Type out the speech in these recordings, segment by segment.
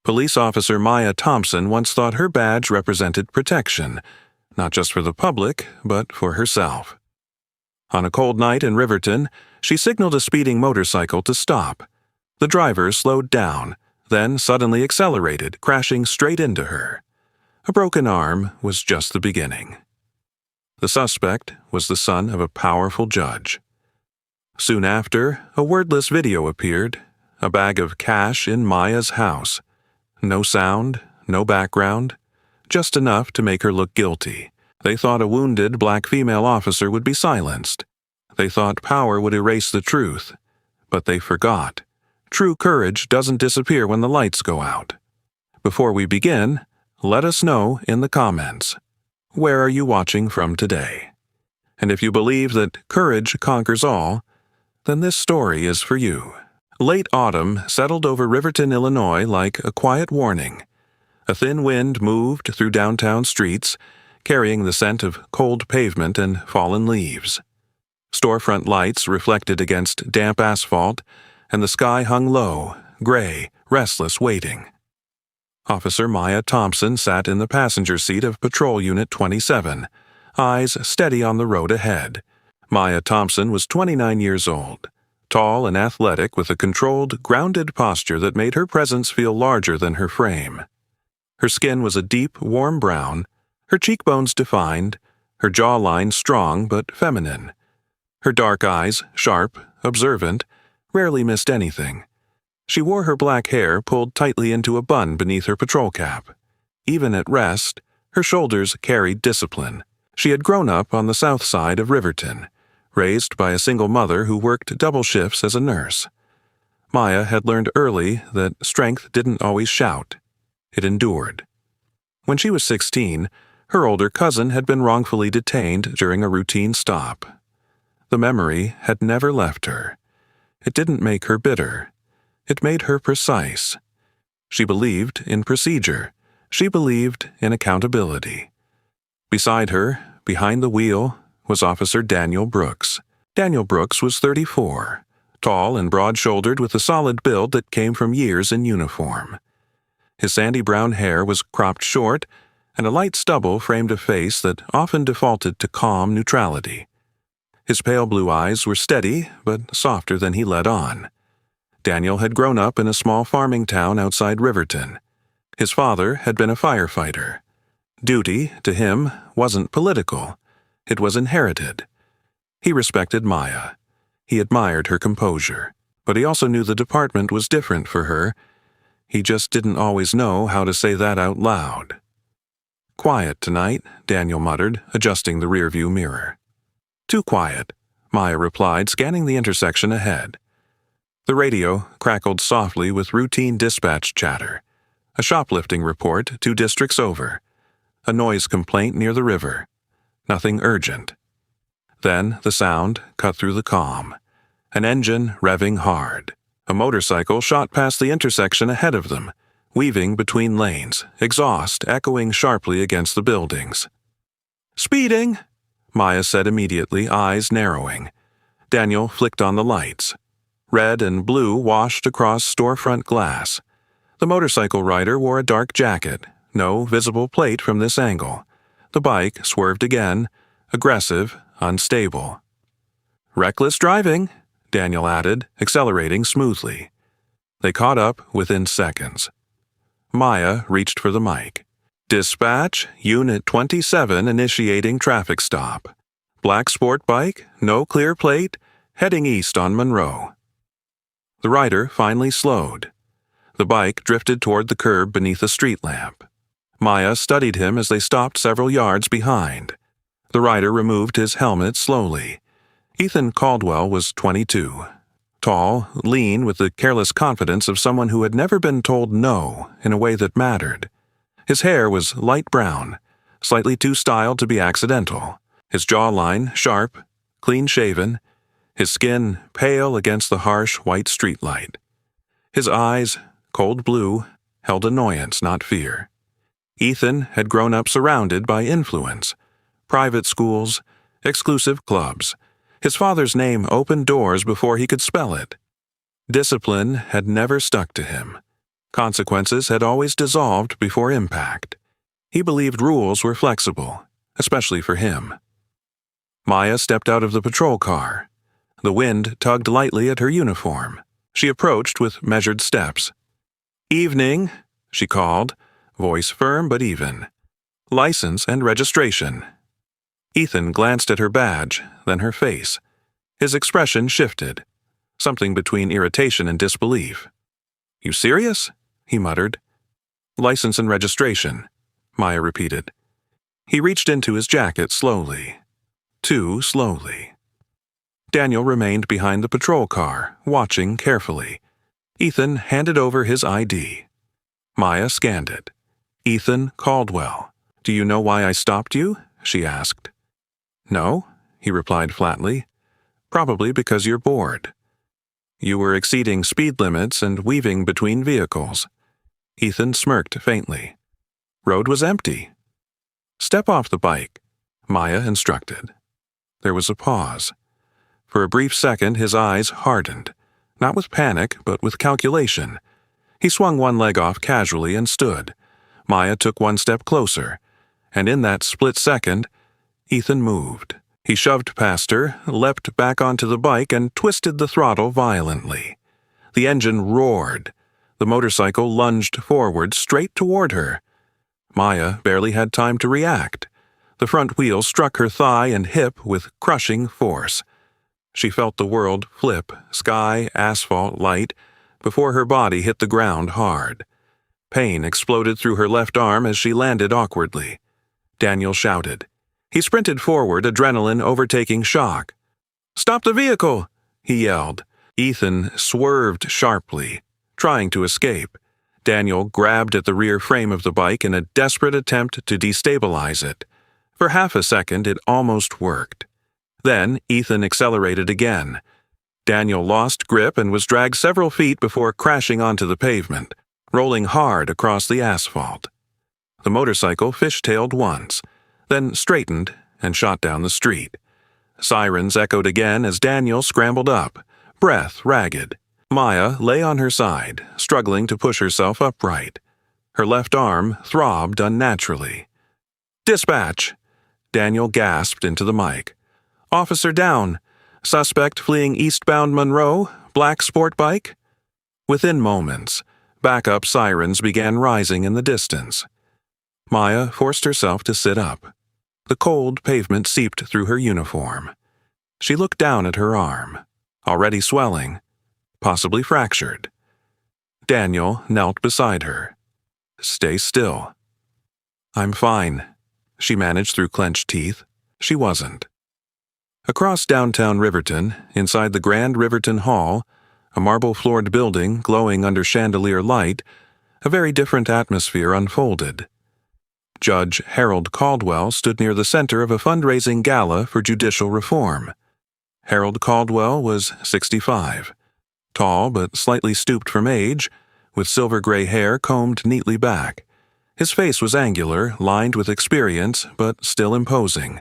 Police officer Maya Thompson once thought her badge represented protection, not just for the public, but for herself. On a cold night in Riverton, she signaled a speeding motorcycle to stop. The driver slowed down, then suddenly accelerated, crashing straight into her. A broken arm was just the beginning. The suspect was the son of a powerful judge. Soon after, a wordless video appeared, a bag of cash in Maya's house. No sound, no background, just enough to make her look guilty. They thought a wounded black female officer would be silenced. They thought power would erase the truth. But they forgot. True courage doesn't disappear when the lights go out. Before we begin, let us know in the comments. Where are you watching from today? And if you believe that courage conquers all, then this story is for you. Late autumn settled over Riverton, Illinois like a quiet warning. A thin wind moved through downtown streets, carrying the scent of cold pavement and fallen leaves. Storefront lights reflected against damp asphalt, and the sky hung low, gray, restless, waiting. Officer Maya Thompson sat in the passenger seat of Patrol Unit 27, eyes steady on the road ahead. Maya Thompson was 29 years old, tall and athletic with a controlled, grounded posture that made her presence feel larger than her frame. Her skin was a deep, warm brown, her cheekbones defined, her jawline strong but feminine. Her dark eyes, sharp, observant, rarely missed anything. She wore her black hair pulled tightly into a bun beneath her patrol cap. Even at rest, her shoulders carried discipline. She had grown up on the south side of Riverton, raised by a single mother who worked double shifts as a nurse. Maya had learned early that strength didn't always shout. It endured. When she was 16, her older cousin had been wrongfully detained during a routine stop. The memory had never left her. It didn't make her bitter. It made her precise. She believed in procedure. She believed in accountability. Beside her, behind the wheel, was Officer Daniel Brooks. Daniel Brooks was 34, tall and broad-shouldered with a solid build that came from years in uniform. His sandy brown hair was cropped short, and a light stubble framed a face that often defaulted to calm neutrality. His pale blue eyes were steady, but softer than he let on. Daniel had grown up in a small farming town outside Riverton. His father had been a firefighter. Duty, to him, wasn't political. It was inherited. He respected Maya. He admired her composure, but he also knew the department was different for her. He just didn't always know how to say that out loud. "Quiet tonight," Daniel muttered, adjusting the rearview mirror. "Too quiet," Maya replied, scanning the intersection ahead. The radio crackled softly with routine dispatch chatter. A shoplifting report 2 districts over. A noise complaint near the river. Nothing urgent. Then the sound cut through the calm. An engine revving hard. A motorcycle shot past the intersection ahead of them, weaving between lanes, exhaust echoing sharply against the buildings. "Speeding!" Maya said immediately, eyes narrowing. Daniel flicked on the lights. Red and blue washed across storefront glass. The motorcycle rider wore a dark jacket, no visible plate from this angle. The bike swerved again, aggressive, unstable. "Reckless driving," Daniel added, accelerating smoothly. They caught up within seconds. Maya reached for the mic. "Dispatch, Unit 27 initiating traffic stop. Black sport bike, no clear plate, heading east on Monroe." The rider finally slowed. The bike drifted toward the curb beneath a street lamp. Maya studied him as they stopped several yards behind. The rider removed his helmet slowly. Ethan Caldwell was 22. Tall, lean, with the careless confidence of someone who had never been told no in a way that mattered. His hair was light brown, slightly too styled to be accidental. His jawline sharp, clean-shaven, his skin pale against the harsh white streetlight. His eyes, cold blue, held annoyance, not fear. Ethan had grown up surrounded by influence. Private schools, exclusive clubs. His father's name opened doors before he could spell it. Discipline had never stuck to him. Consequences had always dissolved before impact. He believed rules were flexible, especially for him. Maya stepped out of the patrol car. The wind tugged lightly at her uniform. She approached with measured steps. "Evening," she called, voice firm but even. "License and registration." Ethan glanced at her badge, then her face. His expression shifted, something between irritation and disbelief. "You serious?" he muttered. "License and registration," Maya repeated. He reached into his jacket slowly. Too slowly. Daniel remained behind the patrol car, watching carefully. Ethan handed over his ID. Maya scanned it. "Ethan Caldwell. Do you know why I stopped you?" she asked. "No," he replied flatly. "Probably because you're bored." "You were exceeding speed limits and weaving between vehicles." Ethan smirked faintly. "Road was empty." "Step off the bike," Maya instructed. There was a pause. For a brief second his eyes hardened, not with panic but with calculation. He swung one leg off casually and stood. Maya took one step closer, and in that split second, Ethan moved. He shoved past her, leapt back onto the bike, and twisted the throttle violently. The engine roared. The motorcycle lunged forward straight toward her. Maya barely had time to react. The front wheel struck her thigh and hip with crushing force. She felt the world flip, sky, asphalt, light, before her body hit the ground hard. Pain exploded through her left arm as she landed awkwardly. Daniel shouted. He sprinted forward, adrenaline overtaking shock. "Stop the vehicle!" he yelled. Ethan swerved sharply, trying to escape. Daniel grabbed at the rear frame of the bike in a desperate attempt to destabilize it. For half a second, it almost worked. Then Ethan accelerated again. Daniel lost grip and was dragged several feet before crashing onto the pavement, rolling hard across the asphalt. The motorcycle fishtailed once, then straightened and shot down the street. Sirens echoed again as Daniel scrambled up, breath ragged. Maya lay on her side, struggling to push herself upright. Her left arm throbbed unnaturally. "Dispatch!" Daniel gasped into the mic. "Officer down. Suspect fleeing eastbound Monroe, black sport bike." Within moments, backup sirens began rising in the distance. Maya forced herself to sit up. The cold pavement seeped through her uniform. She looked down at her arm, already swelling, possibly fractured. Daniel knelt beside her. "Stay still." "I'm fine," she managed through clenched teeth. She wasn't. Across downtown Riverton, inside the Grand Riverton Hall, a marble-floored building glowing under chandelier light, a very different atmosphere unfolded. Judge Harold Caldwell stood near the center of a fundraising gala for judicial reform. Harold Caldwell was 65, tall but slightly stooped from age, with silver-gray hair combed neatly back. His face was angular, lined with experience, but still imposing.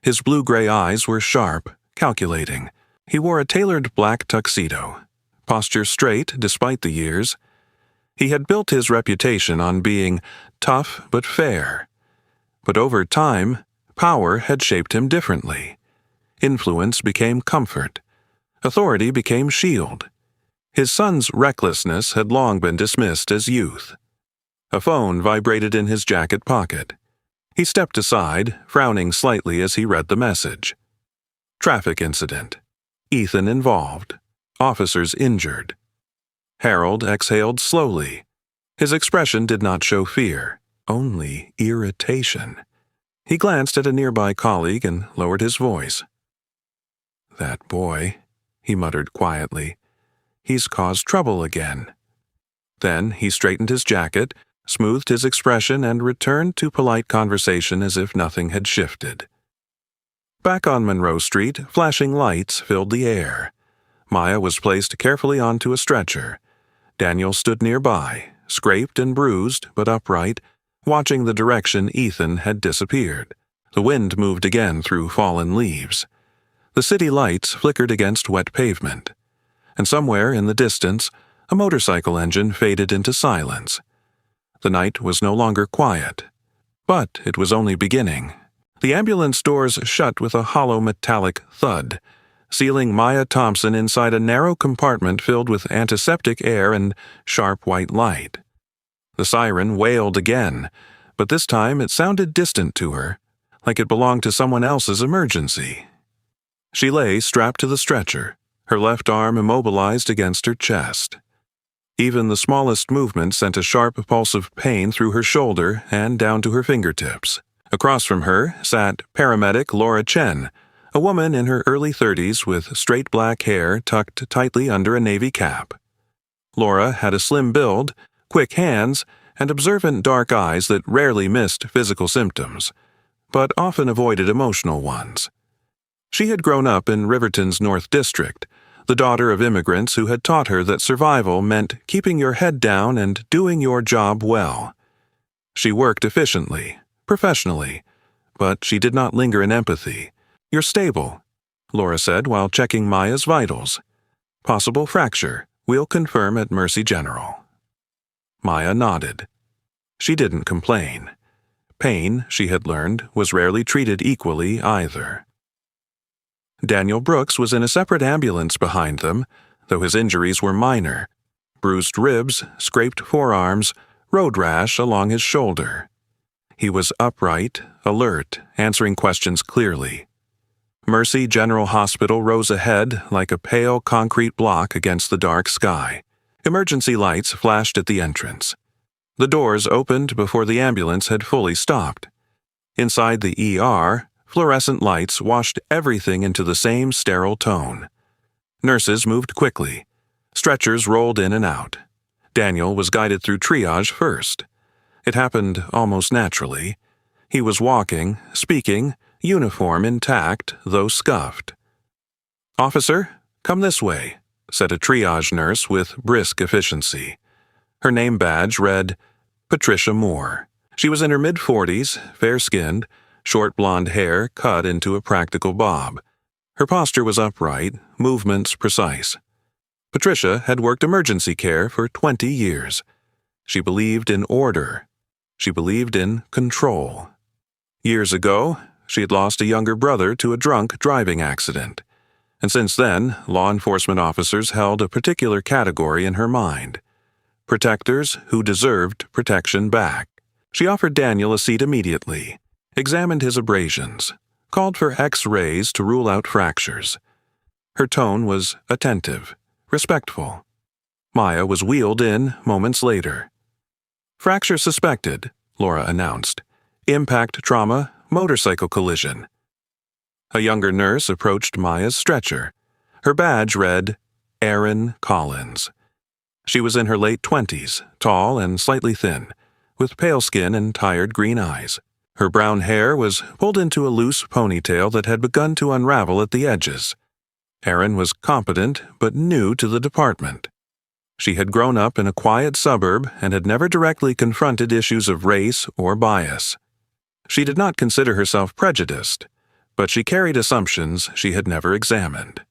His blue-gray eyes were sharp, calculating. He wore a tailored black tuxedo, posture straight despite the years. He had built his reputation on being tough but fair. But over time, power had shaped him differently. Influence became comfort. Authority became shield. His son's recklessness had long been dismissed as youth. A phone vibrated in his jacket pocket. He stepped aside, frowning slightly as he read the message. Traffic incident. Ethan involved. Officers injured. Harold exhaled slowly. His expression did not show fear, only irritation. He glanced at a nearby colleague and lowered his voice. "That boy," he muttered quietly. "He's caused trouble again." Then he straightened his jacket, smoothed his expression, and returned to polite conversation as if nothing had shifted. Back on Monroe Street, flashing lights filled the air. Maya was placed carefully onto a stretcher. Daniel stood nearby, scraped and bruised, but upright, watching the direction Ethan had disappeared. The wind moved again through fallen leaves. The city lights flickered against wet pavement. And somewhere in the distance, A motorcycle engine faded into silence. The night was no longer quiet. But it was only beginning. The ambulance doors shut with a hollow metallic thud, sealing Maya Thompson inside a narrow compartment filled with antiseptic air and sharp white light. The siren wailed again, but this time it sounded distant to her, like it belonged to someone else's emergency. She lay strapped to the stretcher, her left arm immobilized against her chest. Even the smallest movement sent a sharp pulse of pain through her shoulder and down to her fingertips. Across from her sat paramedic Laura Chen, a woman in her early 30s with straight black hair tucked tightly under a navy cap. Laura had a slim build, quick hands, and observant dark eyes that rarely missed physical symptoms, but often avoided emotional ones. She had grown up in Riverton's North District, the daughter of immigrants who had taught her that survival meant keeping your head down and doing your job well. She worked efficiently, professionally, but she did not linger in empathy. "You're stable," Laura said while checking Maya's vitals. "Possible fracture. We'll confirm at Mercy General." Maya nodded. She didn't complain. Pain, she had learned, was rarely treated equally either. Daniel Brooks was in a separate ambulance behind them, though his injuries were minor. Bruised ribs, scraped forearms, road rash along his shoulder. He was upright, alert, answering questions clearly. Mercy General Hospital rose ahead like a pale concrete block against the dark sky. Emergency lights flashed at the entrance. The doors opened before the ambulance had fully stopped. Inside the ER, fluorescent lights washed everything into the same sterile tone. Nurses moved quickly. Stretchers rolled in and out. Daniel was guided through triage first. It happened almost naturally. He was walking, speaking, uniform intact, though scuffed. "Officer, come this way," said a triage nurse with brisk efficiency. Her name badge read Patricia Moore. She was in her mid-40s, fair-skinned, short blonde hair cut into a practical bob. Her posture was upright, movements precise. Patricia had worked emergency care for 20 years. She believed in order. She believed in control. Years ago, she had lost a younger brother to a drunk driving accident, and since then, law enforcement officers held a particular category in her mind: protectors who deserved protection back. She offered Daniel a seat immediately, examined his abrasions, called for X-rays to rule out fractures. Her tone was attentive, respectful. Maya was wheeled in moments later. "Fracture suspected," Laura announced. "Impact trauma, motorcycle collision." A younger nurse approached Maya's stretcher. Her badge read, Erin Collins. She was in her late 20s, tall and slightly thin, with pale skin and tired green eyes. Her brown hair was pulled into a loose ponytail that had begun to unravel at the edges. Erin was competent but new to the department. She had grown up in a quiet suburb and had never directly confronted issues of race or bias. She did not consider herself prejudiced, but she carried assumptions she had never examined.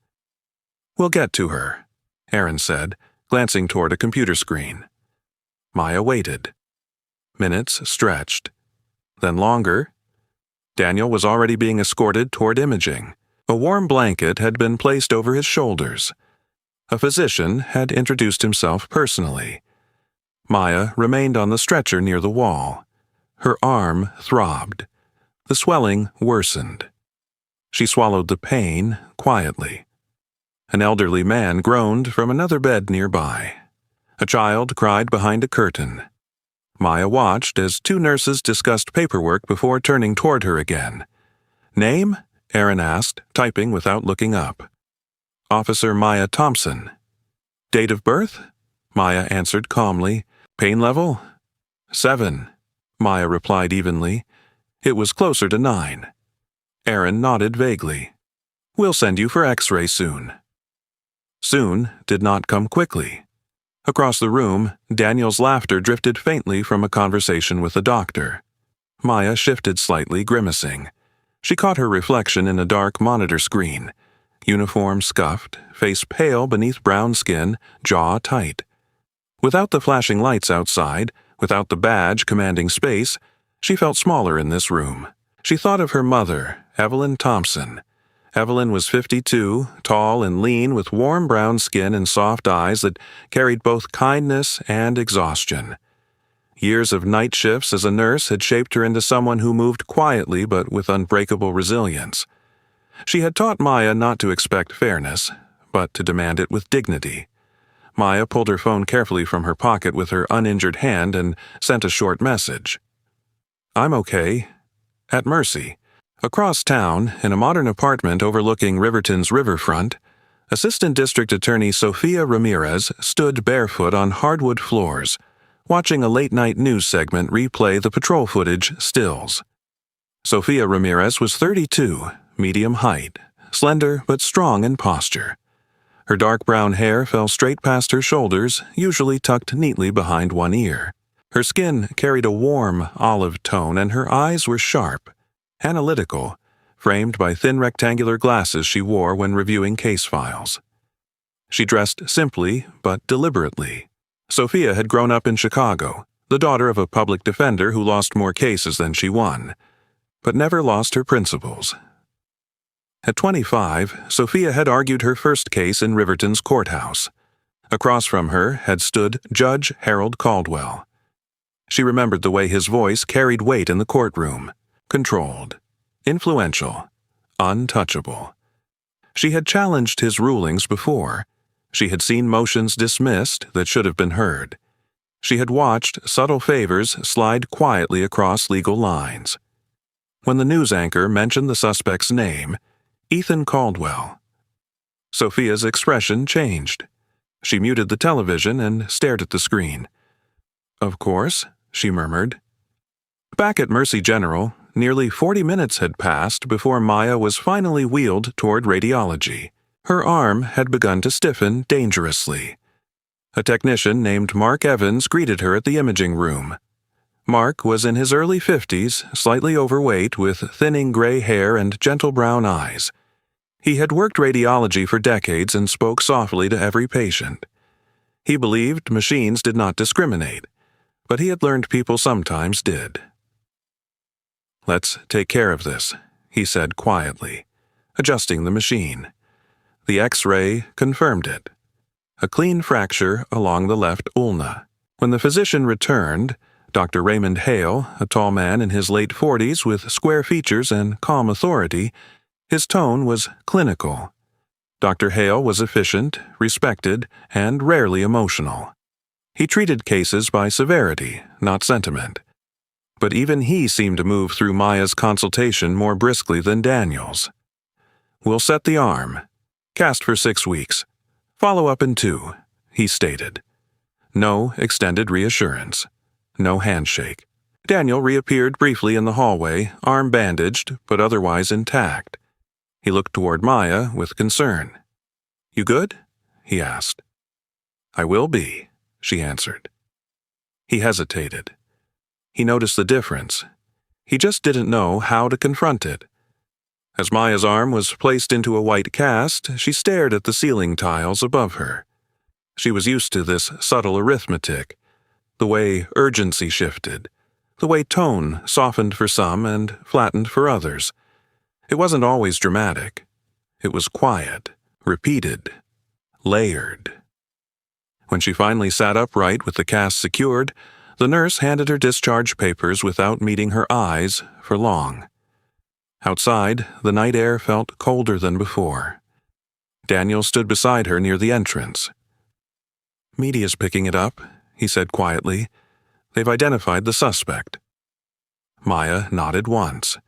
"We'll get to her," Erin said, glancing toward a computer screen. Maya waited. Minutes stretched. Then longer. Daniel was already being escorted toward imaging. A warm blanket had been placed over his shoulders. A physician had introduced himself personally. Maya remained on the stretcher near the wall. Her arm throbbed. The swelling worsened. She swallowed the pain quietly. An elderly man groaned from another bed nearby. A child cried behind a curtain. Maya watched as two nurses discussed paperwork before turning toward her again. "Name?" Erin asked, typing without looking up. "Officer Maya Thompson." "Date of birth?" Maya answered calmly. "Pain level?" 7. Maya replied evenly. It was closer to 9. Erin nodded vaguely. "We'll send you for X-ray soon." Soon did not come quickly. Across the room, Daniel's laughter drifted faintly from a conversation with the doctor. Maya shifted slightly, grimacing. She caught her reflection in a dark monitor screen. Uniform scuffed, face pale beneath brown skin, jaw tight. Without the flashing lights outside, without the badge commanding space, she felt smaller in this room. She thought of her mother, Evelyn Thompson. Evelyn was 52, tall and lean with warm brown skin and soft eyes that carried both kindness and exhaustion. Years of night shifts as a nurse had shaped her into someone who moved quietly but with unbreakable resilience. She had taught Maya not to expect fairness, but to demand it with dignity. Maya pulled her phone carefully from her pocket with her uninjured hand and sent a short message. "I'm okay. At Mercy." Across town, in a modern apartment overlooking Riverton's riverfront, Assistant District Attorney Sophia Ramirez stood barefoot on hardwood floors, watching a late-night news segment replay the patrol footage stills. Sophia Ramirez was 32, medium height, slender but strong in posture. Her dark brown hair fell straight past her shoulders, usually tucked neatly behind one ear. Her skin carried a warm olive tone and her eyes were sharp, analytical, framed by thin rectangular glasses she wore when reviewing case files. She dressed simply but deliberately. Sophia had grown up in Chicago, the daughter of a public defender who lost more cases than she won, but never lost her principles. At 25, Sophia had argued her first case in Riverton's courthouse. Across from her had stood Judge Harold Caldwell. She remembered the way his voice carried weight in the courtroom. Controlled, influential, untouchable. She had challenged his rulings before. She had seen motions dismissed that should have been heard. She had watched subtle favors slide quietly across legal lines. When the news anchor mentioned the suspect's name, Ethan Caldwell, Sophia's expression changed. She muted the television and stared at the screen. "Of course," she murmured. Back at Mercy General, nearly 40 minutes had passed before Maya was finally wheeled toward radiology. Her arm had begun to stiffen dangerously. A technician named Mark Evans greeted her at the imaging room. Mark was in his early 50s, slightly overweight with thinning gray hair and gentle brown eyes. He had worked radiology for decades and spoke softly to every patient. He believed machines did not discriminate, but he had learned people sometimes did. "Let's take care of this," he said quietly, adjusting the machine. The X-ray confirmed it. A clean fracture along the left ulna. When the physician returned, Dr. Raymond Hale, a tall man in his late 40s with square features and calm authority, his tone was clinical. Dr. Hale was efficient, respected, and rarely emotional. He treated cases by severity, not sentiment. But even he seemed to move through Maya's consultation more briskly than Daniel's. "We'll set the arm. Cast for 6 weeks. Follow up in 2, he stated. No extended reassurance. No handshake. Daniel reappeared briefly in the hallway, arm bandaged, but otherwise intact. He looked toward Maya with concern. "You good?" he asked. "I will be," she answered. He hesitated. He noticed the difference. He just didn't know how to confront it. As Maya's arm was placed into a white cast, she stared at the ceiling tiles above her. She was used to this subtle arithmetic, the way urgency shifted, the way tone softened for some and flattened for others. It wasn't always dramatic. It was quiet, repeated, layered. When she finally sat upright with the cast secured, the nurse handed her discharge papers without meeting her eyes for long. Outside, the night air felt colder than before. Daniel stood beside her near the entrance. "Media's picking it up," he said quietly. "They've identified the suspect." Maya nodded once.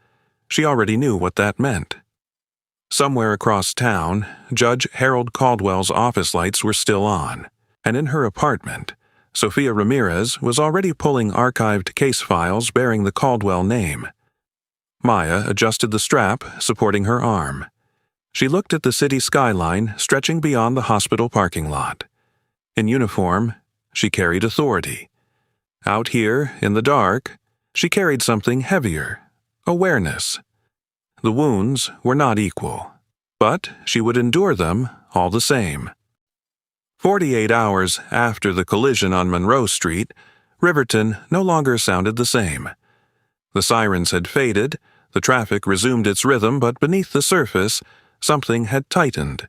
She already knew what that meant. Somewhere across town, Judge Harold Caldwell's office lights were still on, and in her apartment, Sophia Ramirez was already pulling archived case files bearing the Caldwell name. Maya adjusted the strap supporting her arm. She looked at the city skyline stretching beyond the hospital parking lot. In uniform, she carried authority. Out here, in the dark, she carried something heavier, awareness. The wounds were not equal, but she would endure them all the same. 48 hours after the collision on Monroe Street, Riverton no longer sounded the same. The sirens had faded, the traffic resumed its rhythm, but beneath the surface, something had tightened.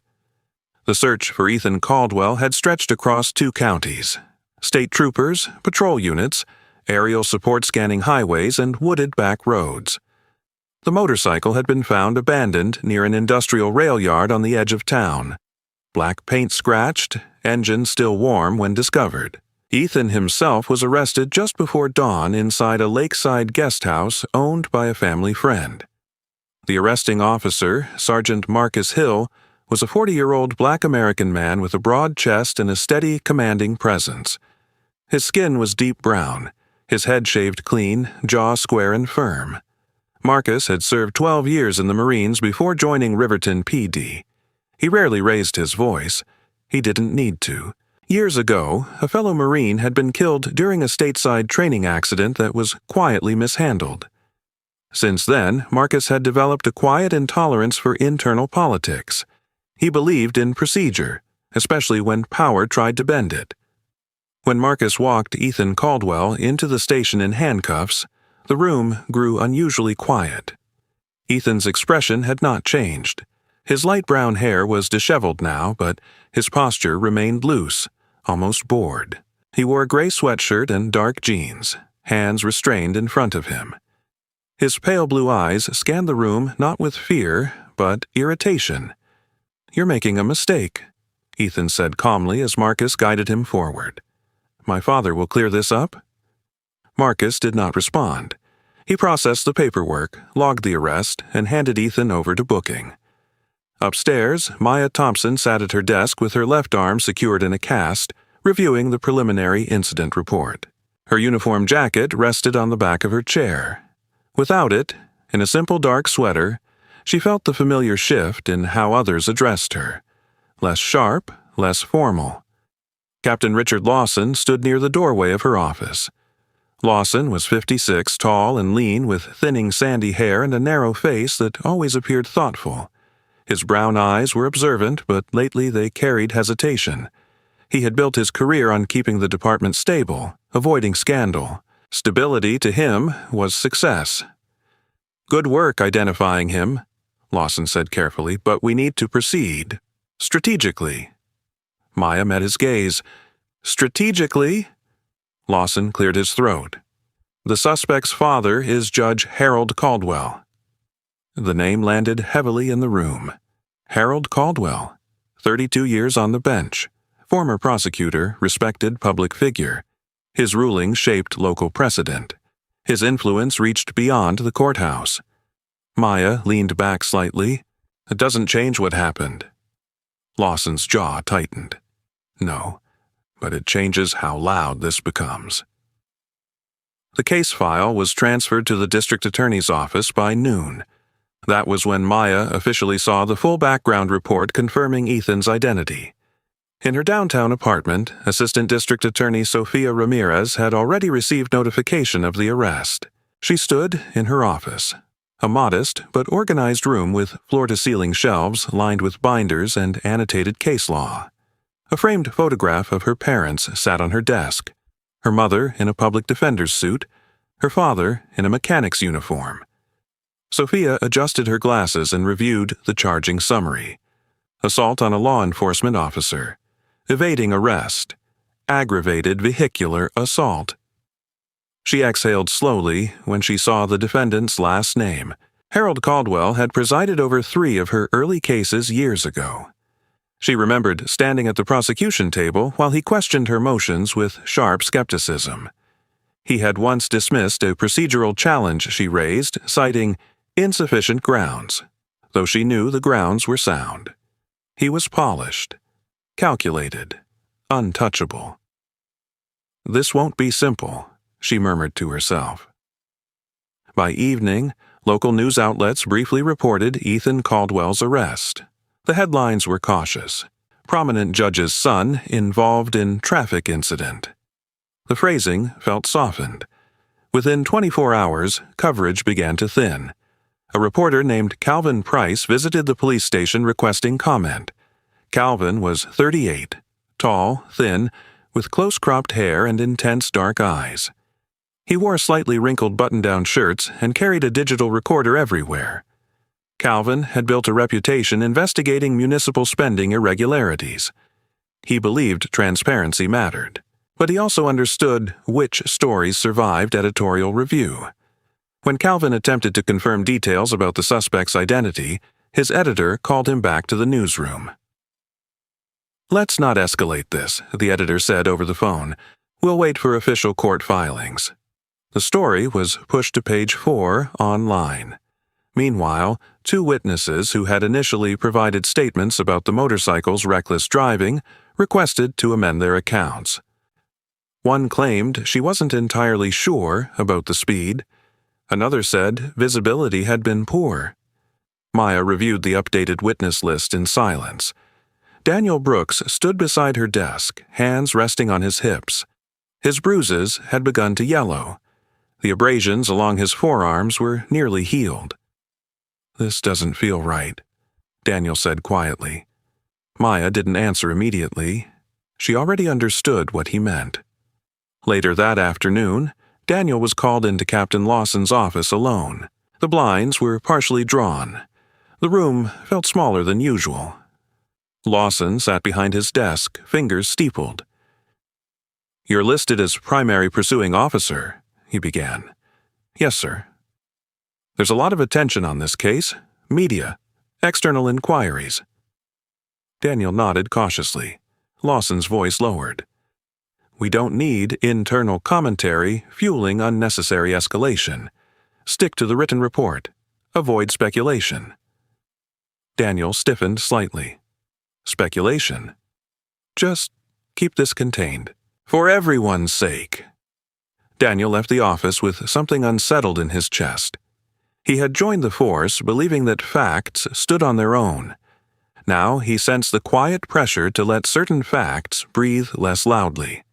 The search for Ethan Caldwell had stretched across 2 counties: state troopers, patrol units, aerial support scanning highways, and wooded back roads. The motorcycle had been found abandoned near an industrial rail yard on the edge of town. Black paint scratched, engine still warm when discovered. Ethan himself was arrested just before dawn inside a lakeside guest house owned by a family friend. The arresting officer, Sergeant Marcus Hill, was a 40-year-old Black American man with a broad chest and a steady, commanding presence. His skin was deep brown, his head shaved clean, jaw square and firm. Marcus had served 12 years in the Marines before joining Riverton PD. He rarely raised his voice. He didn't need to. Years ago, a fellow Marine had been killed during a stateside training accident that was quietly mishandled. Since then, Marcus had developed a quiet intolerance for internal politics. He believed in procedure, especially when power tried to bend it. When Marcus walked Ethan Caldwell into the station in handcuffs, the room grew unusually quiet. Ethan's expression had not changed. His light brown hair was disheveled now, but his posture remained loose, almost bored. He wore a gray sweatshirt and dark jeans, hands restrained in front of him. His pale blue eyes scanned the room not with fear, but irritation. "You're making a mistake," Ethan said calmly as Marcus guided him forward. "My father will clear this up?" Marcus did not respond. He processed the paperwork, logged the arrest, and handed Ethan over to booking. Upstairs, Maya Thompson sat at her desk with her left arm secured in a cast, reviewing the preliminary incident report. Her uniform jacket rested on the back of her chair. Without it, in a simple dark sweater, she felt the familiar shift in how others addressed her. Less sharp, less formal. Captain Richard Lawson stood near the doorway of her office. Lawson was 56, tall and lean, with thinning sandy hair and a narrow face that always appeared thoughtful. His brown eyes were observant, but lately they carried hesitation. He had built his career on keeping the department stable, avoiding scandal. Stability to him was success. "Good work identifying him," Lawson said carefully, "but we need to proceed. Strategically." Maya met his gaze. "Strategically?" Lawson cleared his throat. "The suspect's father is Judge Harold Caldwell." The name landed heavily in the room. Harold Caldwell, 32 years on the bench, former prosecutor, respected public figure. His rulings shaped local precedent. His influence reached beyond the courthouse. Maya leaned back slightly. "It doesn't change what happened." Lawson's jaw tightened. "No, but it changes how loud this becomes." The case file was transferred to the district attorney's office by noon. That was when Maya officially saw the full background report confirming Ethan's identity. In her downtown apartment, Assistant District Attorney Sofia Ramirez had already received notification of the arrest. She stood in her office, a modest but organized room with floor-to-ceiling shelves lined with binders and annotated case law. A framed photograph of her parents sat on her desk, her mother in a public defender's suit, her father in a mechanic's uniform. Sophia adjusted her glasses and reviewed the charging summary. Assault on a law enforcement officer. Evading arrest. Aggravated vehicular assault. She exhaled slowly when she saw the defendant's last name. Harold Caldwell had presided over 3 of her early cases years ago. She remembered standing at the prosecution table while he questioned her motions with sharp skepticism. He had once dismissed a procedural challenge she raised, citing insufficient grounds, though she knew the grounds were sound. He was polished, calculated, untouchable. "This won't be simple," she murmured to herself. By evening, local news outlets briefly reported Ethan Caldwell's arrest. The headlines were cautious. Prominent judge's son involved in traffic incident. The phrasing felt softened. Within 24 hours, coverage began to thin. A reporter named Calvin Price visited the police station requesting comment. Calvin was 38, tall, thin, with close-cropped hair and intense dark eyes. He wore slightly wrinkled button-down shirts and carried a digital recorder everywhere. Calvin had built a reputation investigating municipal spending irregularities. He believed transparency mattered, but he also understood which stories survived editorial review. When Calvin attempted to confirm details about the suspect's identity, his editor called him back to the newsroom. "Let's not escalate this," the editor said over the phone. "We'll wait for official court filings." The story was pushed to page 4 online. Meanwhile, 2 witnesses who had initially provided statements about the motorcycle's reckless driving requested to amend their accounts. One claimed she wasn't entirely sure about the speed. Another said visibility had been poor. Maya reviewed the updated witness list in silence. Daniel Brooks stood beside her desk, hands resting on his hips. His bruises had begun to yellow. The abrasions along his forearms were nearly healed. "This doesn't feel right," Daniel said quietly. Maya didn't answer immediately. She already understood what he meant. Later that afternoon, Daniel was called into Captain Lawson's office alone. The blinds were partially drawn. The room felt smaller than usual. Lawson sat behind his desk, fingers steepled. "You're listed as primary pursuing officer," he began. "Yes, sir." "There's a lot of attention on this case. Media. External inquiries." Daniel nodded cautiously. Lawson's voice lowered. "We don't need internal commentary fueling unnecessary escalation. Stick to the written report. Avoid speculation." Daniel stiffened slightly. "Speculation? Just keep this contained. For everyone's sake." Daniel left the office with something unsettled in his chest. He had joined the force believing that facts stood on their own. Now he sensed the quiet pressure to let certain facts breathe less loudly.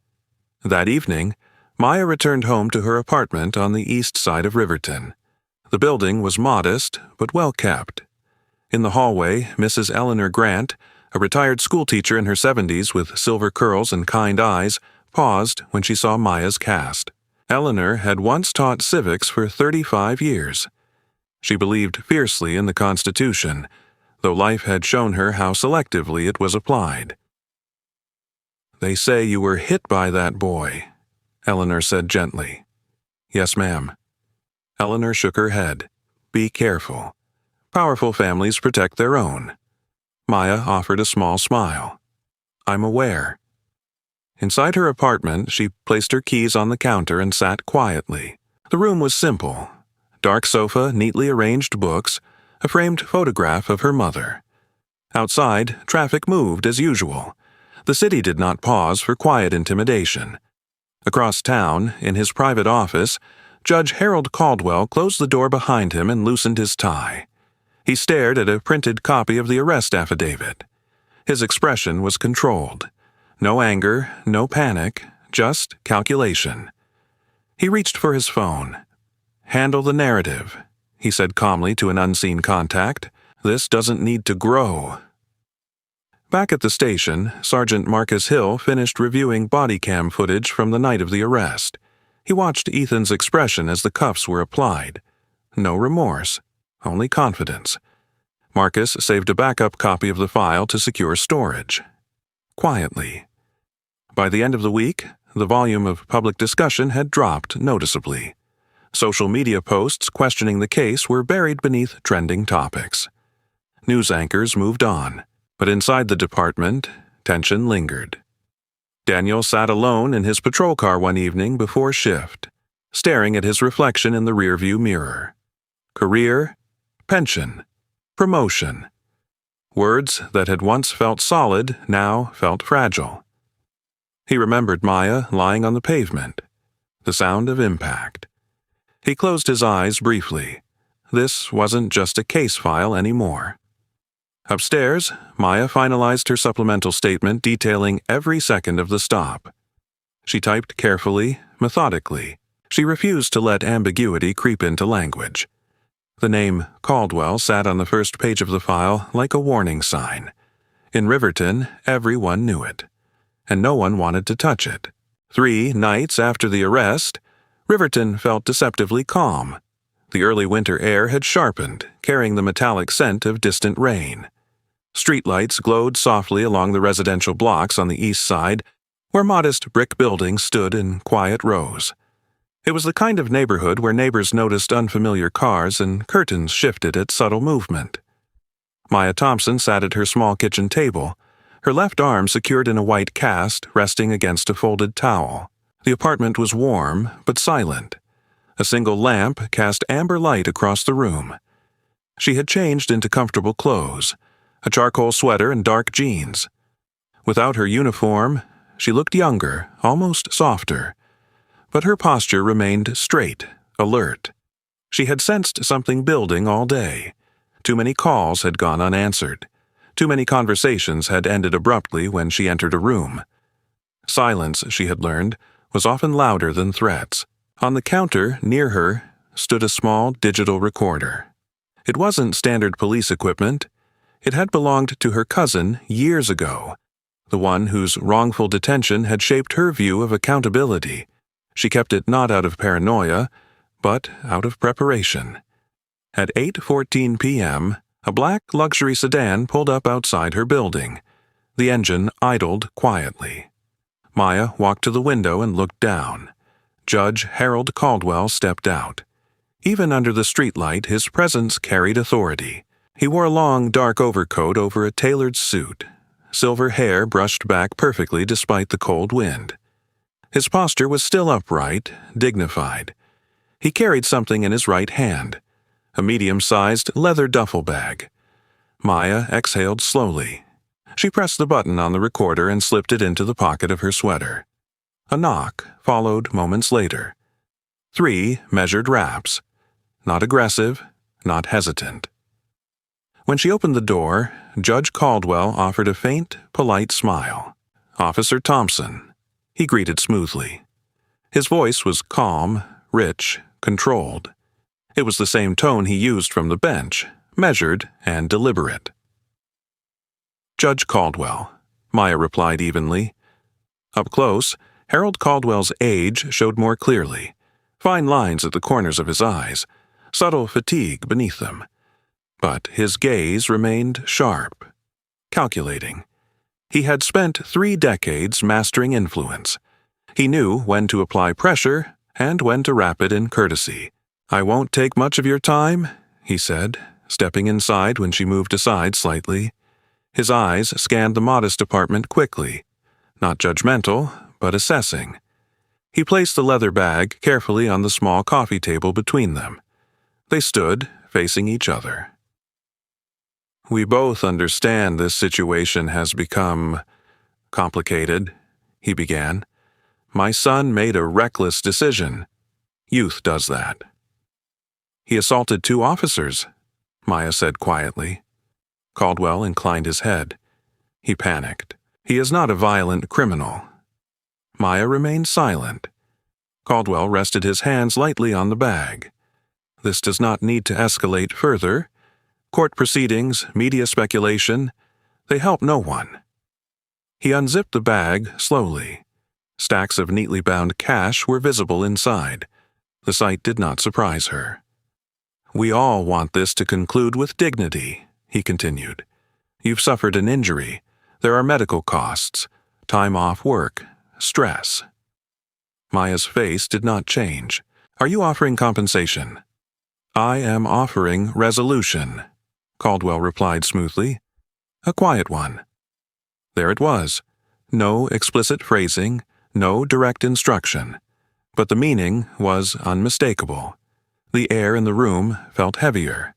That evening, Maya returned home to her apartment on the east side of Riverton. The building was modest but well kept. In the hallway, Mrs. Eleanor Grant, a retired schoolteacher in her 70s with silver curls and kind eyes, paused when she saw Maya's cast. Eleanor had once taught civics for 35 years. She believed fiercely in the Constitution, though life had shown her how selectively it was applied. "They say you were hit by that boy," Eleanor said gently. "Yes, ma'am." Eleanor shook her head. "Be careful. Powerful families protect their own." Maya offered a small smile. "I'm aware." Inside her apartment, she placed her keys on the counter and sat quietly. The room was simple. Dark sofa, neatly arranged books, a framed photograph of her mother. Outside, traffic moved as usual. The city did not pause for quiet intimidation. Across town, in his private office, Judge Harold Caldwell closed the door behind him and loosened his tie. He stared at a printed copy of the arrest affidavit. His expression was controlled. No anger, no panic, just calculation. He reached for his phone. "Handle the narrative," he said calmly to an unseen contact. "This doesn't need to grow." Back at the station, Sergeant Marcus Hill finished reviewing body cam footage from the night of the arrest. He watched Ethan's expression as the cuffs were applied. No remorse, only confidence. Marcus saved a backup copy of the file to secure storage. Quietly. By the end of the week, the volume of public discussion had dropped noticeably. Social media posts questioning the case were buried beneath trending topics. News anchors moved on, but inside the department, tension lingered. Daniel sat alone in his patrol car one evening before shift, staring at his reflection in the rearview mirror. Career, pension, promotion. Words that had once felt solid now felt fragile. He remembered Maya lying on the pavement, the sound of impact. He closed his eyes briefly. This wasn't just a case file anymore. Upstairs, Maya finalized her supplemental statement detailing every second of the stop. She typed carefully, methodically. She refused to let ambiguity creep into language. The name Caldwell sat on the first page of the file like a warning sign. In Riverton, everyone knew it. and no one wanted to touch it. 3 nights after the arrest, Riverton felt deceptively calm. The early winter air had sharpened, carrying the metallic scent of distant rain. Streetlights glowed softly along the residential blocks on the east side, where modest brick buildings stood in quiet rows. It was the kind of neighborhood where neighbors noticed unfamiliar cars and curtains shifted at subtle movement. Maya Thompson sat at her small kitchen table, her left arm secured in a white cast resting against a folded towel. The apartment was warm but silent. A single lamp cast amber light across the room. She had changed into comfortable clothes, a charcoal sweater and dark jeans. Without her uniform, she looked younger, almost softer. But her posture remained straight, alert. She had sensed something building all day. Too many calls had gone unanswered. Too many conversations had ended abruptly when she entered a room. Silence, she had learned, was often louder than threats. On the counter, near her, stood a small digital recorder. It wasn't standard police equipment. It had belonged to her cousin years ago, the one whose wrongful detention had shaped her view of accountability. She kept it not out of paranoia, but out of preparation. At 8:14 p.m., a black luxury sedan pulled up outside her building. The engine idled quietly. Maya walked to the window and looked down. Judge Harold Caldwell stepped out. Even under the streetlight, his presence carried authority. He wore a long, dark overcoat over a tailored suit. Silver hair brushed back perfectly despite the cold wind. His posture was still upright, dignified. He carried something in his right hand, a medium-sized leather duffel bag. Maya exhaled slowly. She pressed the button on the recorder and slipped it into the pocket of her sweater. A knock followed moments later. 3 measured raps. Not aggressive, not hesitant. When she opened the door, Judge Caldwell offered a faint, polite smile. "Officer Thompson," he greeted smoothly. His voice was calm, rich, controlled. It was the same tone he used from the bench, measured and deliberate. "Judge Caldwell," Maya replied evenly. Up close, Harold Caldwell's age showed more clearly. Fine lines at the corners of his eyes, subtle fatigue beneath them. But his gaze remained sharp, calculating. He had spent 3 decades mastering influence. He knew when to apply pressure and when to wrap it in courtesy. "I won't take much of your time," he said, stepping inside when she moved aside slightly. His eyes scanned the modest apartment quickly, not judgmental, but assessing. He placed the leather bag carefully on the small coffee table between them. They stood, facing each other. "We both understand this situation has become complicated," he began. "My son made a reckless decision. Youth does that." "He assaulted 2 officers," Maya said quietly. Caldwell inclined his head. He panicked. "He is not a violent criminal." Maya remained silent. Caldwell rested his hands lightly on the bag. "This does not need to escalate further. Court proceedings, media speculation, they help no one." He unzipped the bag slowly. Stacks of neatly bound cash were visible inside. The sight did not surprise her. "We all want this to conclude with dignity," he continued. "You've suffered an injury. There are medical costs, time off work, stress." Maya's face did not change. "Are you offering compensation?" "I am offering resolution," Caldwell replied smoothly. "A quiet one." There it was. No explicit phrasing, no direct instruction. But the meaning was unmistakable. The air in the room felt heavier.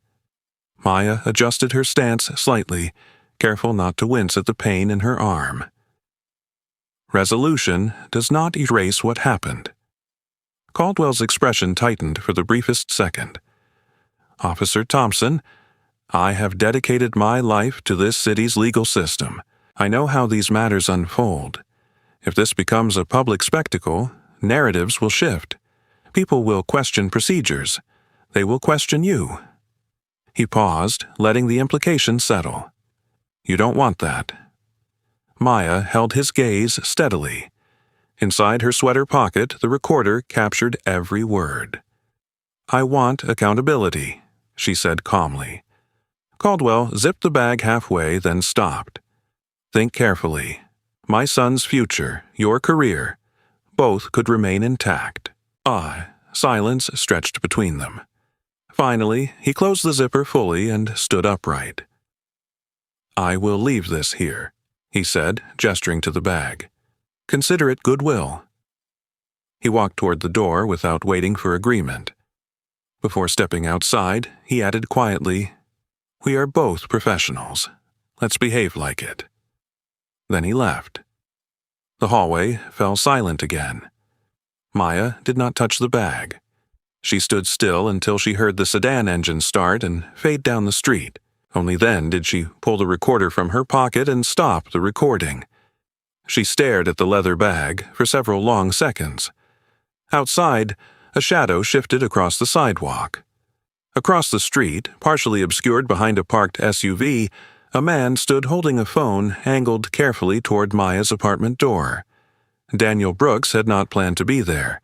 Maya adjusted her stance slightly, careful not to wince at the pain in her arm. Resolution does not erase what happened. Caldwell's expression tightened for the briefest second. "Officer Thompson, I have dedicated my life to this city's legal system. I know how these matters unfold. If this becomes a public spectacle, narratives will shift. People will question procedures. They will question you." He paused, letting the implication settle. "You don't want that." Maya held his gaze steadily. Inside her sweater pocket, the recorder captured every word. "I want accountability," she said calmly. Caldwell zipped the bag halfway, then stopped. "Think carefully. My son's future, your career, both could remain intact." Silence stretched between them. Finally, he closed the zipper fully and stood upright. "I will leave this here," he said, gesturing to the bag. "Consider it goodwill." He walked toward the door without waiting for agreement. Before stepping outside, he added quietly, "We are both professionals. Let's behave like it." Then he left. The hallway fell silent again. Maya did not touch the bag. She stood still until she heard the sedan engine start and fade down the street. Only then did she pull the recorder from her pocket and stop the recording. She stared at the leather bag for several long seconds. Outside, a shadow shifted across the sidewalk. Across the street, partially obscured behind a parked SUV, a man stood holding a phone angled carefully toward Maya's apartment door. Daniel Brooks had not planned to be there.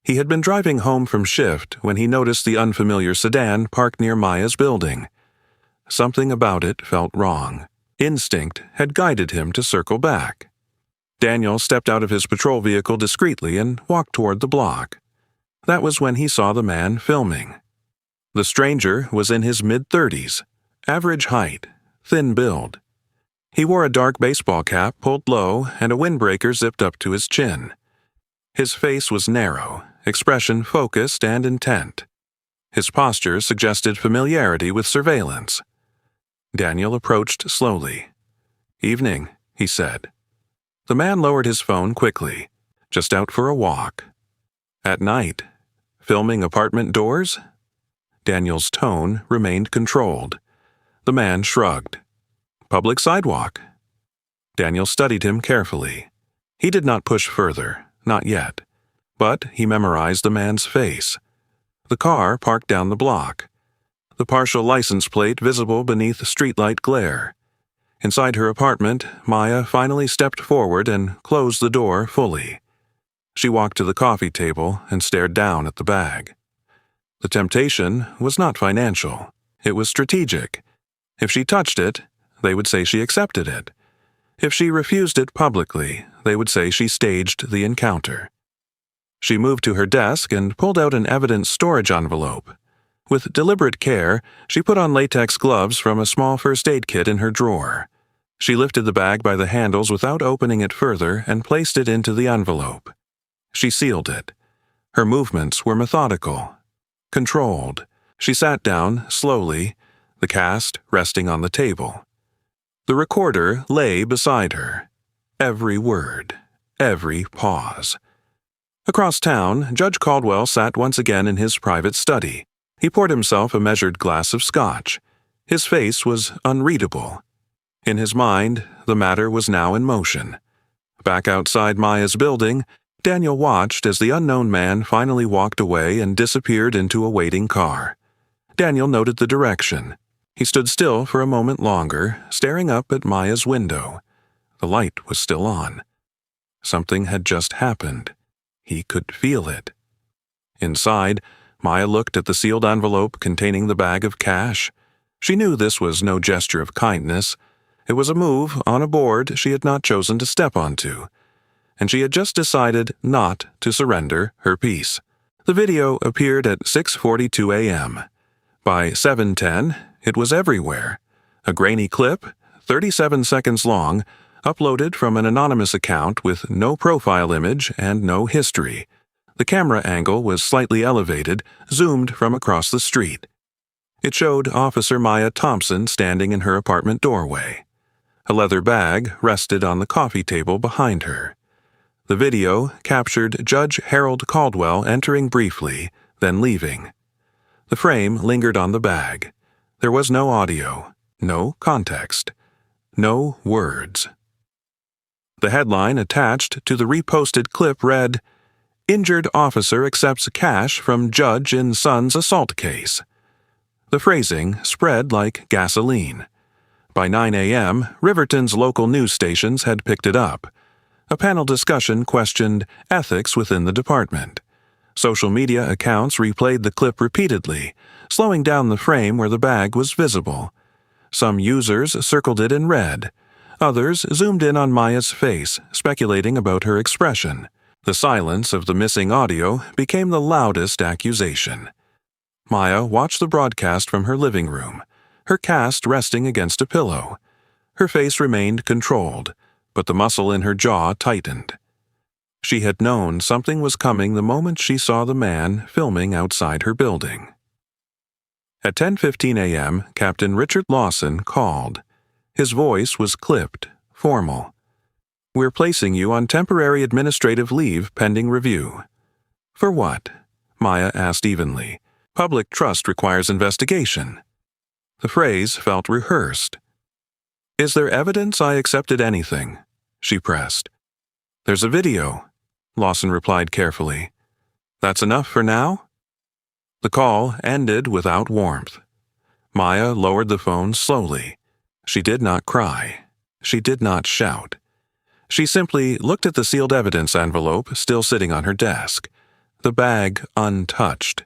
He had been driving home from shift when he noticed the unfamiliar sedan parked near Maya's building. Something about it felt wrong. Instinct had guided him to circle back. Daniel stepped out of his patrol vehicle discreetly and walked toward the block. That was when he saw the man filming. The stranger was in his mid-30s, average height, thin build. He wore a dark baseball cap pulled low and a windbreaker zipped up to his chin. His face was narrow, expression focused and intent. His posture suggested familiarity with surveillance. Daniel approached slowly. "Evening," he said. The man lowered his phone quickly. "Just out for a walk." "At night? Filming apartment doors?" Daniel's tone remained controlled. The man shrugged. "Public sidewalk." Daniel studied him carefully. He did not push further, not yet. But he memorized the man's face. The car parked down the block. The partial license plate visible beneath streetlight glare. Inside her apartment, Maya finally stepped forward and closed the door fully. She walked to the coffee table and stared down at the bag. The temptation was not financial. It was strategic. If she touched it, they would say she accepted it. If she refused it publicly, they would say she staged the encounter. She moved to her desk and pulled out an evidence storage envelope. With deliberate care, she put on latex gloves from a small first aid kit in her drawer. She lifted the bag by the handles without opening it further and placed it into the envelope. She sealed it. Her movements were methodical, controlled. She sat down slowly, the cast resting on the table. The recorder lay beside her. Every word, every pause. Across town, Judge Caldwell sat once again in his private study. He poured himself a measured glass of scotch. His face was unreadable. In his mind, the matter was now in motion. Back outside Maya's building, Daniel watched as the unknown man finally walked away and disappeared into a waiting car. Daniel noted the direction. He stood still for a moment longer, staring up at Maya's window. The light was still on. Something had just happened. He could feel it. Inside, Maya looked at the sealed envelope containing the bag of cash. She knew this was no gesture of kindness. It was a move on a board she had not chosen to step onto. And she had just decided not to surrender her peace. The video appeared at 6:42 a.m. By 7:10, it was everywhere. A grainy clip, 37 seconds long, uploaded from an anonymous account with no profile image and no history. The camera angle was slightly elevated, zoomed from across the street. It showed Officer Maya Thompson standing in her apartment doorway. A leather bag rested on the coffee table behind her. The video captured Judge Harold Caldwell entering briefly, then leaving. The frame lingered on the bag. There was no audio, no context, no words. The headline attached to the reposted clip read, "Injured officer accepts cash from judge in son's assault case." The phrasing spread like gasoline. By 9 a.m., Riverton's local news stations had picked it up. A panel discussion questioned ethics within the department. Social media accounts replayed the clip repeatedly, slowing down the frame where the bag was visible. Some users circled it in red. Others zoomed in on Maya's face, speculating about her expression. The silence of the missing audio became the loudest accusation. Maya watched the broadcast from her living room, her cast resting against a pillow. Her face remained controlled, but the muscle in her jaw tightened. She had known something was coming the moment she saw the man filming outside her building. At 10:15 a.m., Captain Richard Lawson called. His voice was clipped, formal. "We're placing you on temporary administrative leave pending review." "For what?" Maya asked evenly. "Public trust requires investigation." The phrase felt rehearsed. "Is there evidence I accepted anything?" she pressed. "There's a video," Lawson replied carefully. "That's enough for now?" The call ended without warmth. Maya lowered the phone slowly. She did not cry. She did not shout. She simply looked at the sealed evidence envelope still sitting on her desk, the bag untouched,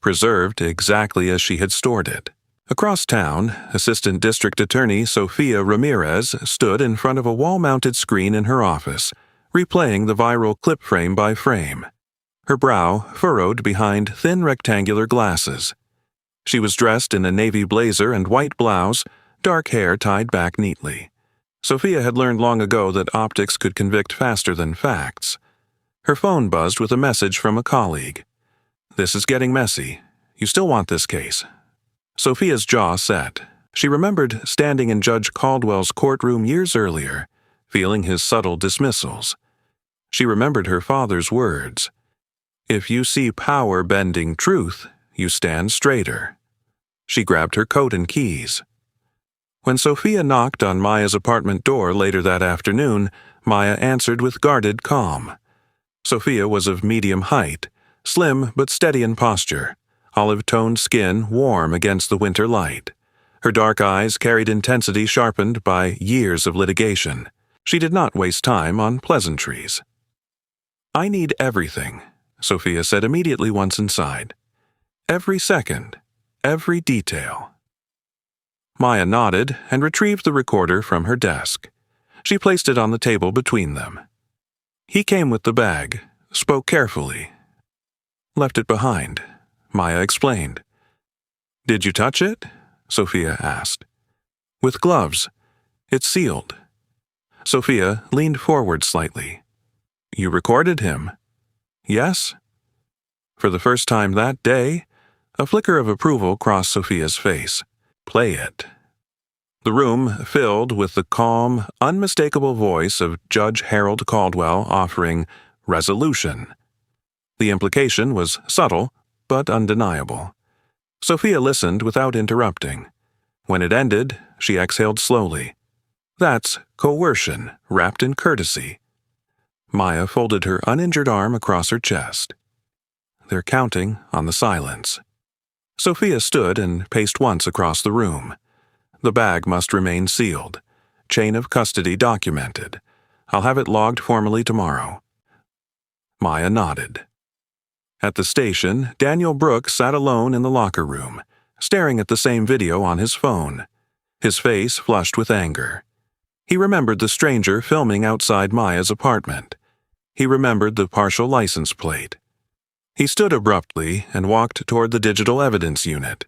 preserved exactly as she had stored it. Across town, Assistant District Attorney Sofia Ramirez stood in front of a wall-mounted screen in her office, replaying the viral clip frame by frame. Her brow furrowed behind thin rectangular glasses. She was dressed in a navy blazer and white blouse, dark hair tied back neatly. Sofia had learned long ago that optics could convict faster than facts. Her phone buzzed with a message from a colleague. "This is getting messy. You still want this case?" Sophia's jaw set. She remembered standing in Judge Caldwell's courtroom years earlier, feeling his subtle dismissals. She remembered her father's words. "If you see power bending truth, you stand straighter." She grabbed her coat and keys. When Sofia knocked on Maya's apartment door later that afternoon, Maya answered with guarded calm. Sofia was of medium height, slim but steady in posture, olive-toned skin warm against the winter light. Her dark eyes carried intensity sharpened by years of litigation. She did not waste time on pleasantries. "I need everything," Sofia said immediately once inside. "Every second, every detail." Maya nodded and retrieved the recorder from her desk. She placed it on the table between them. "He came with the bag, spoke carefully. Left it behind," Maya explained. "Did you touch it?" Sofia asked. "With gloves. It's sealed." Sofia leaned forward slightly. "You recorded him?" "Yes." For the first time that day, a flicker of approval crossed Sofia's face. "Play it." The room filled with the calm, unmistakable voice of Judge Harold Caldwell offering resolution. The implication was subtle, but undeniable. Sofia listened without interrupting. When it ended, she exhaled slowly. That's coercion wrapped in courtesy. Maya folded her uninjured arm across her chest. They're counting on the silence. Sofia stood and paced once across the room. The bag must remain sealed. Chain of custody documented. I'll have it logged formally tomorrow. Maya nodded. At the station, Daniel Brooks sat alone in the locker room, staring at the same video on his phone, his face flushed with anger. He remembered the stranger filming outside Maya's apartment. He remembered the partial license plate. He stood abruptly and walked toward the digital evidence unit.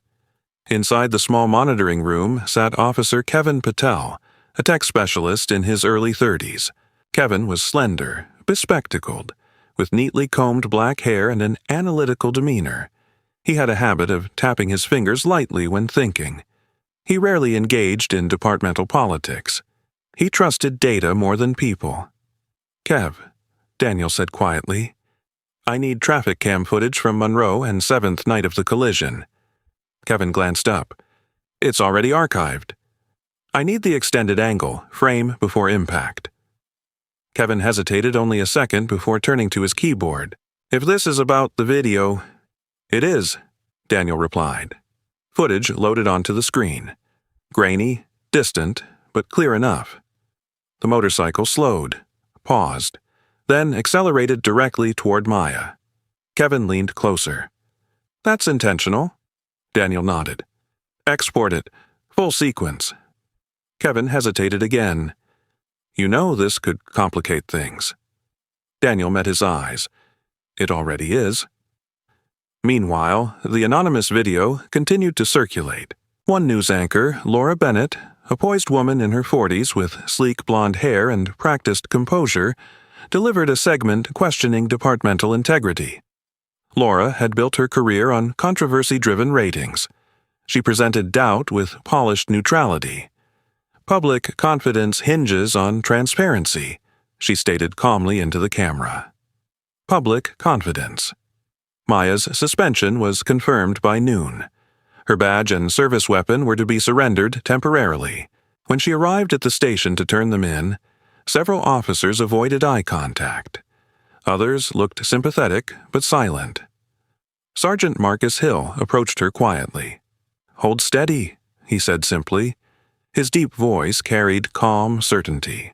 Inside the small monitoring room sat Officer Kevin Patel, a tech specialist in his early 30s. Kevin was slender, bespectacled, with neatly combed black hair and an analytical demeanor. He had a habit of tapping his fingers lightly when thinking. He rarely engaged in departmental politics. He trusted data more than people. "Kev," Daniel said quietly, "I need traffic cam footage from Monroe and 7th night of the collision." Kevin glanced up. "It's already archived." "I need the extended angle, frame before impact." Kevin hesitated only a second before turning to his keyboard. "If this is about the video—" "It is," Daniel replied. Footage loaded onto the screen. Grainy, distant, but clear enough. The motorcycle slowed, paused, then accelerated directly toward Maya. Kevin leaned closer. "That's intentional." Daniel nodded. "Export it. Full sequence." Kevin hesitated again. "You know this could complicate things." Daniel met his eyes. "It already is." Meanwhile, the anonymous video continued to circulate. One news anchor, Laura Bennett, a poised woman in her 40s with sleek blonde hair and practiced composure, delivered a segment questioning departmental integrity. Laura had built her career on controversy-driven ratings. She presented doubt with polished neutrality. "Public confidence hinges on transparency," she stated calmly into the camera. Public confidence. Maya's suspension was confirmed by noon. Her badge and service weapon were to be surrendered temporarily. When she arrived at the station to turn them in, several officers avoided eye contact. Others looked sympathetic but silent. Sergeant Marcus Hill approached her quietly. "Hold steady," he said simply. His deep voice carried calm certainty.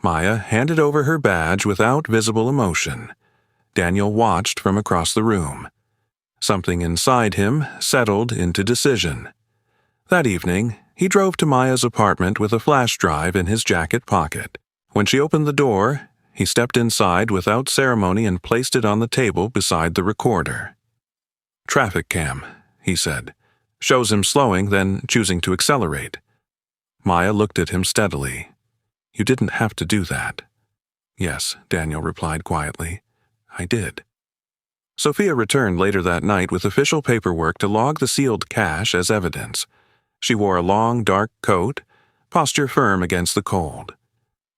Maya handed over her badge without visible emotion. Daniel watched from across the room. Something inside him settled into decision. That evening, he drove to Maya's apartment with a flash drive in his jacket pocket. When she opened the door, he stepped inside without ceremony and placed it on the table beside the recorder. "Traffic cam," he said. "Shows him slowing, then choosing to accelerate." Maya looked at him steadily. "You didn't have to do that." "Yes," Daniel replied quietly. "I did." Sophia returned later that night with official paperwork to log the sealed cash as evidence. She wore a long, dark coat, posture firm against the cold.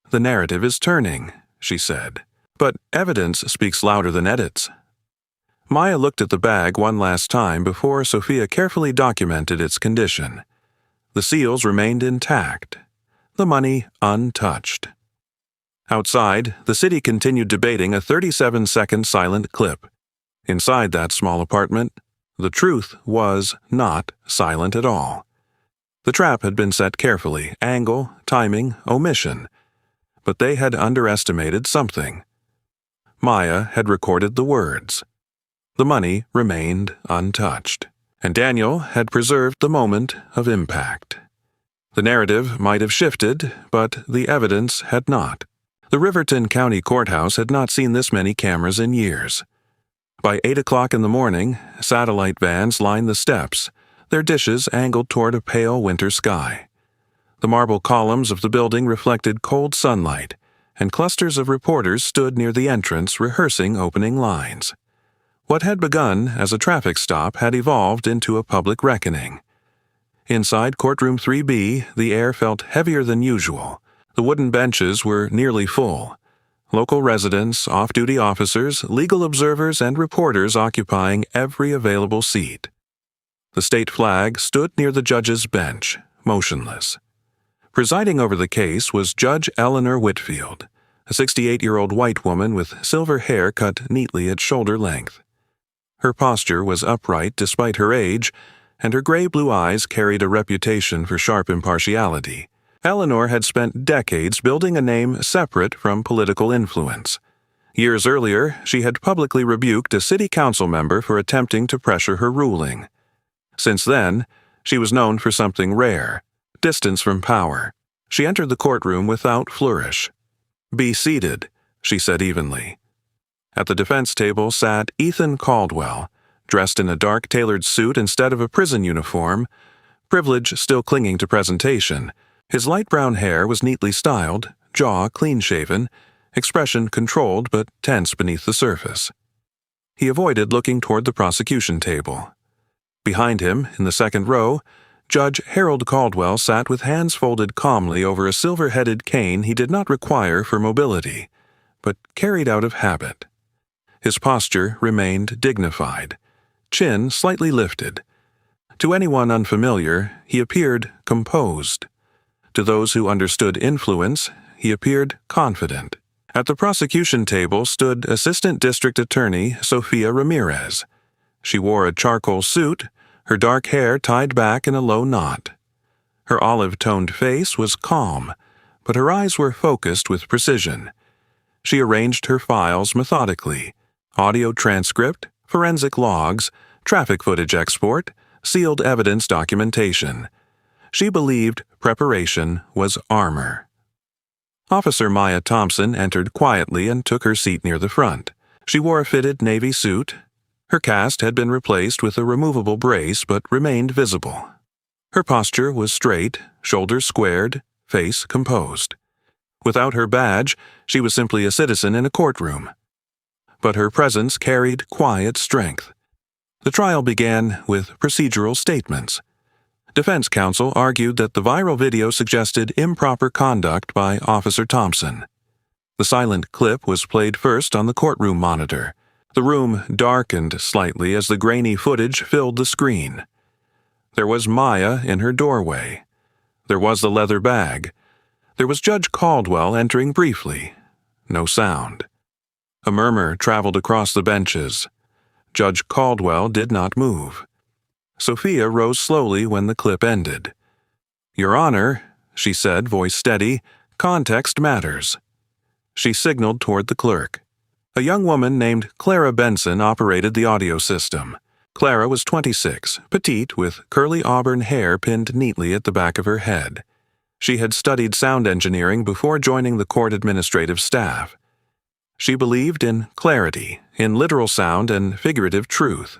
"The narrative is turning," she said, "but evidence speaks louder than edits." Maya looked at the bag one last time before Sophia carefully documented its condition. The seals remained intact, the money untouched. Outside, the city continued debating a 37-second silent clip. Inside that small apartment, the truth was not silent at all. The trap had been set carefully, angle, timing, omission. But they had underestimated something. Maya had recorded the words. The money remained untouched, and Daniel had preserved the moment of impact. The narrative might have shifted, but the evidence had not. The Riverton County Courthouse had not seen this many cameras in years. By 8 o'clock in the morning, satellite vans lined the steps, their dishes angled toward a pale winter sky. The marble columns of the building reflected cold sunlight, and clusters of reporters stood near the entrance rehearsing opening lines. What had begun as a traffic stop had evolved into a public reckoning. Inside Courtroom 3B, the air felt heavier than usual. The wooden benches were nearly full. Local residents, off-duty officers, legal observers, and reporters occupying every available seat. The state flag stood near the judge's bench, motionless. Presiding over the case was Judge Eleanor Whitfield, a 68-year-old white woman with silver hair cut neatly at shoulder length. Her posture was upright despite her age, and her gray-blue eyes carried a reputation for sharp impartiality. Eleanor had spent decades building a name separate from political influence. Years earlier, she had publicly rebuked a city council member for attempting to pressure her ruling. Since then, she was known for something rare: distance from power. She entered the courtroom without flourish. "Be seated," she said evenly. At the defense table sat Ethan Caldwell, dressed in a dark tailored suit instead of a prison uniform, privilege still clinging to presentation. His light brown hair was neatly styled, jaw clean-shaven, expression controlled but tense beneath the surface. He avoided looking toward the prosecution table. Behind him, in the second row, Judge Harold Caldwell sat with hands folded calmly over a silver-headed cane he did not require for mobility, but carried out of habit. His posture remained dignified, chin slightly lifted. To anyone unfamiliar, he appeared composed. To those who understood influence, he appeared confident. At the prosecution table stood Assistant District Attorney Sophia Ramirez. She wore a charcoal suit, her dark hair tied back in a low knot. Her olive-toned face was calm, but her eyes were focused with precision. She arranged her files methodically: audio transcript, forensic logs, traffic footage export, sealed evidence documentation. She believed preparation was armor. Officer Maya Thompson entered quietly and took her seat near the front. She wore a fitted navy suit. Her cast had been replaced with a removable brace but remained visible. Her posture was straight, shoulders squared, face composed. Without her badge, she was simply a citizen in a courtroom. But her presence carried quiet strength. The trial began with procedural statements. Defense counsel argued that the viral video suggested improper conduct by Officer Thompson. The silent clip was played first on the courtroom monitor. The room darkened slightly as the grainy footage filled the screen. There was Maya in her doorway. There was the leather bag. There was Judge Caldwell entering briefly. No sound. A murmur traveled across the benches. Judge Caldwell did not move. Sophia rose slowly when the clip ended. "Your Honor," she said, voice steady, "context matters." She signaled toward the clerk. A young woman named Clara Benson operated the audio system. Clara was 26, petite, with curly auburn hair pinned neatly at the back of her head. She had studied sound engineering before joining the court administrative staff. She believed in clarity, in literal sound and figurative truth.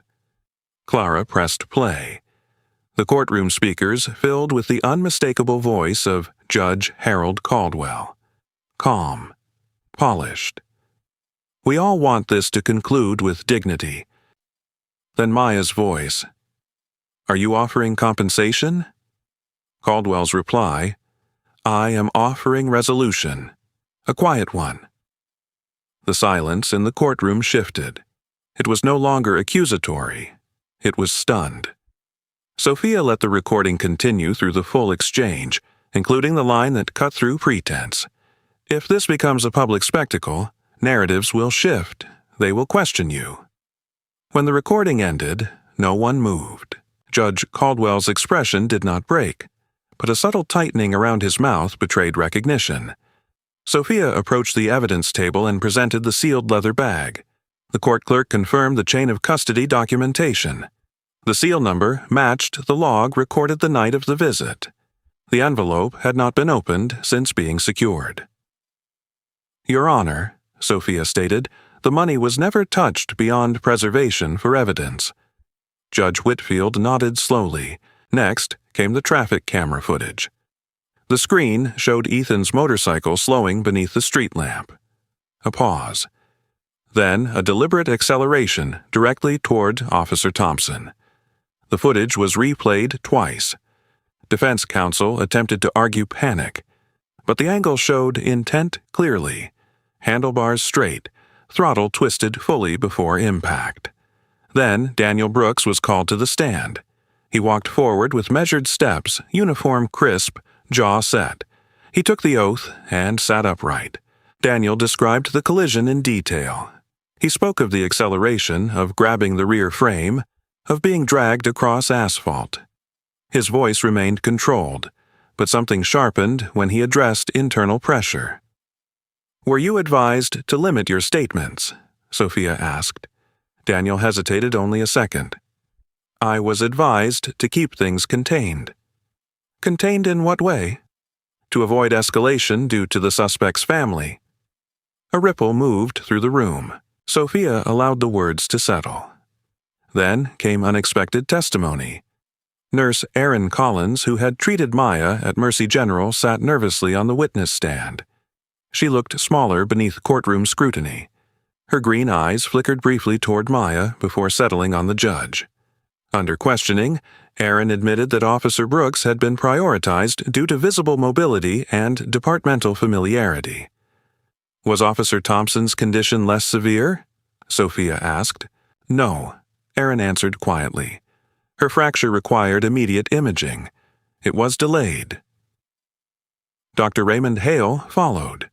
Clara pressed play. The courtroom speakers filled with the unmistakable voice of Judge Harold Caldwell. Calm. Polished. "We all want this to conclude with dignity." Then Maya's voice. "Are you offering compensation?" Caldwell's reply. "I am offering resolution. A quiet one." The silence in the courtroom shifted. It was no longer accusatory. It was stunned. Sophia let the recording continue through the full exchange, including the line that cut through pretense. "If this becomes a public spectacle, narratives will shift. They will question you." When the recording ended, no one moved. Judge Caldwell's expression did not break, but a subtle tightening around his mouth betrayed recognition. Sophia approached the evidence table and presented the sealed leather bag. The court clerk confirmed the chain of custody documentation. The seal number matched the log recorded the night of the visit. The envelope had not been opened since being secured. "Your Honor," Sophia stated, "the money was never touched beyond preservation for evidence." Judge Whitfield nodded slowly. Next came the traffic camera footage. The screen showed Ethan's motorcycle slowing beneath the street lamp. A pause. Then a deliberate acceleration directly toward Officer Thompson. The footage was replayed twice. Defense counsel attempted to argue panic, but the angle showed intent clearly. Handlebars straight, throttle twisted fully before impact. Then Daniel Brooks was called to the stand. He walked forward with measured steps, uniform crisp, jaw set. He took the oath and sat upright. Daniel described the collision in detail. He spoke of the acceleration, of grabbing the rear frame, of being dragged across asphalt. His voice remained controlled, but something sharpened when he addressed internal pressure. "Were you advised to limit your statements?" Sophia asked. Daniel hesitated only a second. "I was advised to keep things contained." "Contained in what way?" "To avoid escalation due to the suspect's family." A ripple moved through the room. Sophia allowed the words to settle. Then came unexpected testimony. Nurse Erin Collins, who had treated Maya at Mercy General, sat nervously on the witness stand. She looked smaller beneath courtroom scrutiny. Her green eyes flickered briefly toward Maya before settling on the judge. Under questioning, Erin admitted that Officer Brooks had been prioritized due to visible mobility and departmental familiarity. "Was Officer Thompson's condition less severe?" Sophia asked. "No," Erin answered quietly. "Her fracture required immediate imaging. It was delayed." Dr. Raymond Hale followed.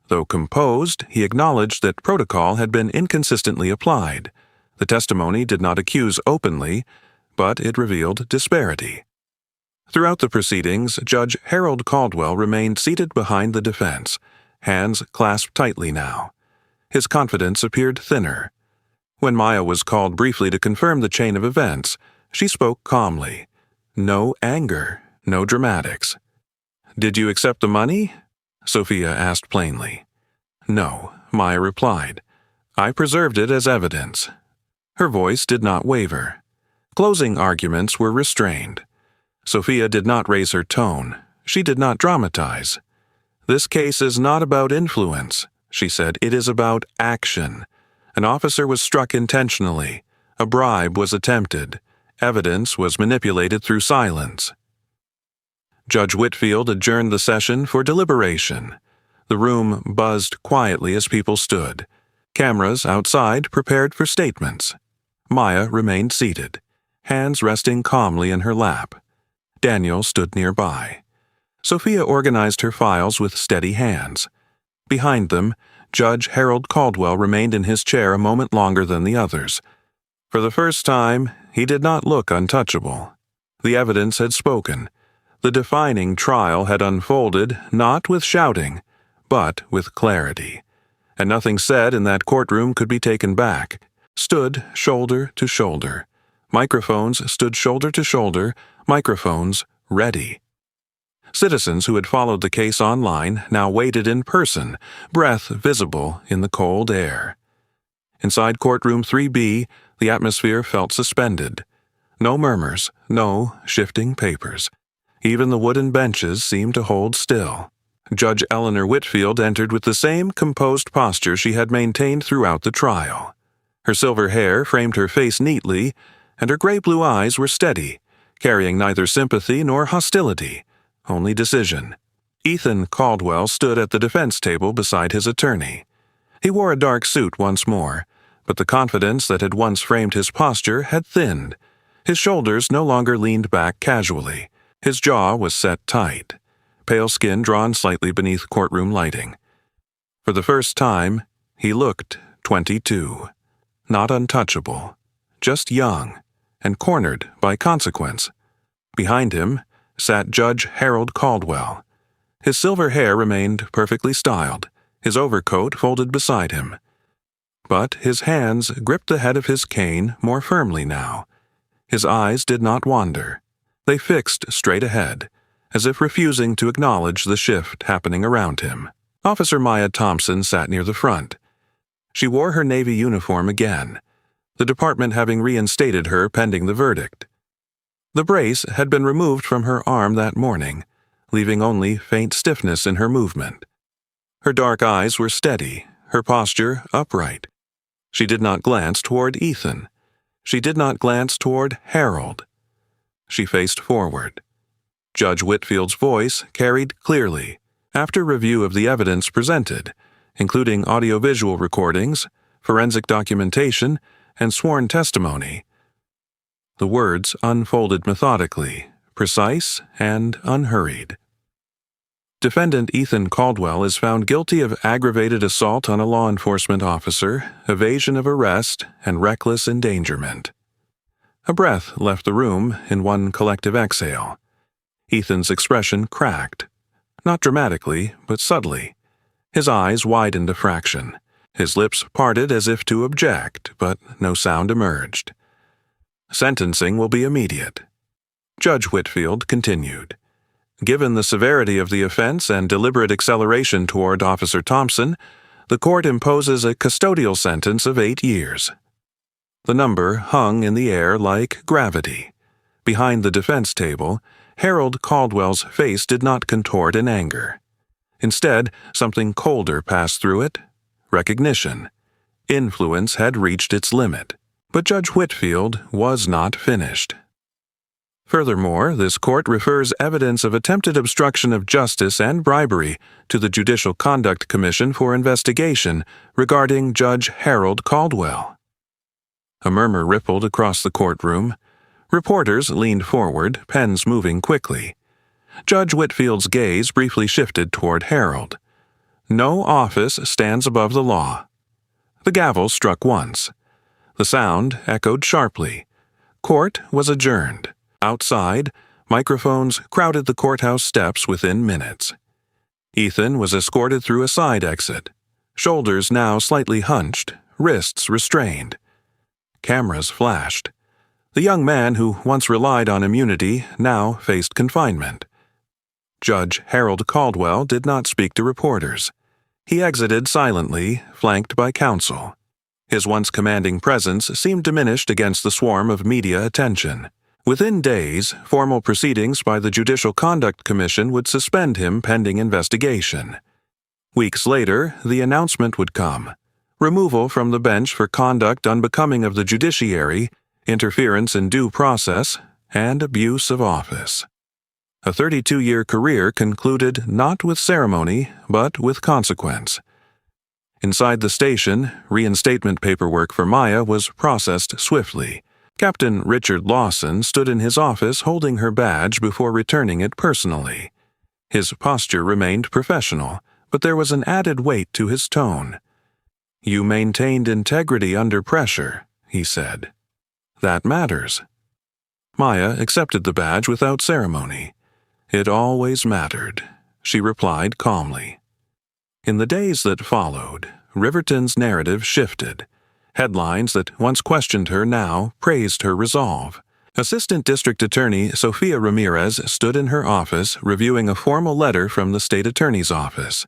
Though composed, he acknowledged that protocol had been inconsistently applied. The testimony did not accuse openly, but it revealed disparity. Throughout the proceedings, Judge Harold Caldwell remained seated behind the defense, hands clasped tightly now. His confidence appeared thinner. When Maya was called briefly to confirm the chain of events, she spoke calmly. No anger, no dramatics. "Did you accept the money?" Sophia asked plainly. "No," Maya replied. "I preserved it as evidence." Her voice did not waver. Closing arguments were restrained. Sophia did not raise her tone. She did not dramatize. "This case is not about influence," she said. "It is about action. An officer was struck intentionally. A bribe was attempted. Evidence was manipulated through silence." Judge Whitfield adjourned the session for deliberation. The room buzzed quietly as people stood. Cameras outside prepared for statements. Maya remained seated, hands resting calmly in her lap. Daniel stood nearby. Sophia organized her files with steady hands. Behind them, Judge Harold Caldwell remained in his chair a moment longer than the others. For the first time, he did not look untouchable. The evidence had spoken. The defining trial had unfolded not with shouting, but with clarity. And nothing said in that courtroom could be taken back. Stood shoulder to shoulder. Microphones stood shoulder to shoulder, microphones ready. Citizens who had followed the case online now waited in person, breath visible in the cold air. Inside courtroom 3B, the atmosphere felt suspended. No murmurs, no shifting papers. Even the wooden benches seemed to hold still. Judge Eleanor Whitfield entered with the same composed posture she had maintained throughout the trial. Her silver hair framed her face neatly, and her gray-blue eyes were steady, carrying neither sympathy nor hostility, only decision. Ethan Caldwell stood at the defense table beside his attorney. He wore a dark suit once more, but the confidence that had once framed his posture had thinned. His shoulders no longer leaned back casually. His jaw was set tight, pale skin drawn slightly beneath courtroom lighting. For the first time, he looked 22. Not untouchable, just young, and cornered by consequence. Behind him sat Judge Harold Caldwell. His silver hair remained perfectly styled, his overcoat folded beside him. But his hands gripped the head of his cane more firmly now. His eyes did not wander. They fixed straight ahead, as if refusing to acknowledge the shift happening around him. Officer Maya Thompson sat near the front. She wore her Navy uniform again, the department having reinstated her pending the verdict. The brace had been removed from her arm that morning, leaving only faint stiffness in her movement. Her dark eyes were steady, her posture upright. She did not glance toward Ethan. She did not glance toward Harold. She faced forward. Judge Whitfield's voice carried clearly, after review of the evidence presented, including audiovisual recordings, forensic documentation, and sworn testimony. The words unfolded methodically, precise and unhurried. Defendant Ethan Caldwell is found guilty of aggravated assault on a law enforcement officer, evasion of arrest, and reckless endangerment. A breath left the room in one collective exhale. Ethan's expression cracked, not dramatically, but subtly. His eyes widened a fraction. His lips parted as if to object, but no sound emerged. Sentencing will be immediate. Judge Whitfield continued. Given the severity of the offense and deliberate acceleration toward Officer Thompson, the court imposes a custodial sentence of 8 years. The number hung in the air like gravity. Behind the defense table, Harold Caldwell's face did not contort in anger. Instead, something colder passed through it. Recognition. Influence had reached its limit. But Judge Whitfield was not finished. Furthermore, this court refers evidence of attempted obstruction of justice and bribery to the Judicial Conduct Commission for investigation regarding Judge Harold Caldwell. A murmur rippled across the courtroom. Reporters leaned forward, pens moving quickly. Judge Whitfield's gaze briefly shifted toward Harold. No office stands above the law. The gavel struck once. The sound echoed sharply. Court was adjourned. Outside, Microphones crowded the courthouse steps within minutes. Ethan was escorted through a side exit, shoulders now slightly hunched, wrists restrained. Cameras flashed. The young man who once relied on immunity now faced confinement. Judge Harold Caldwell did not speak to reporters. He exited silently, flanked by counsel. His once commanding presence seemed diminished against the swarm of media attention. Within days, formal proceedings by the Judicial Conduct Commission would suspend him pending investigation. Weeks later, the announcement would come: removal from the bench for conduct unbecoming of the judiciary, interference in due process, and abuse of office. A 32-year career concluded not with ceremony, but with consequence. Inside the station, reinstatement paperwork for Maya was processed swiftly. Captain Richard Lawson stood in his office holding her badge before returning it personally. His posture remained professional, but there was an added weight to his tone. "You maintained integrity under pressure," he said. "That matters." Maya accepted the badge without ceremony. "It always mattered," she replied calmly. In the days that followed, Riverton's narrative shifted. Headlines that once questioned her now praised her resolve. Assistant District Attorney Sophia Ramirez stood in her office reviewing a formal letter from the state attorney's office.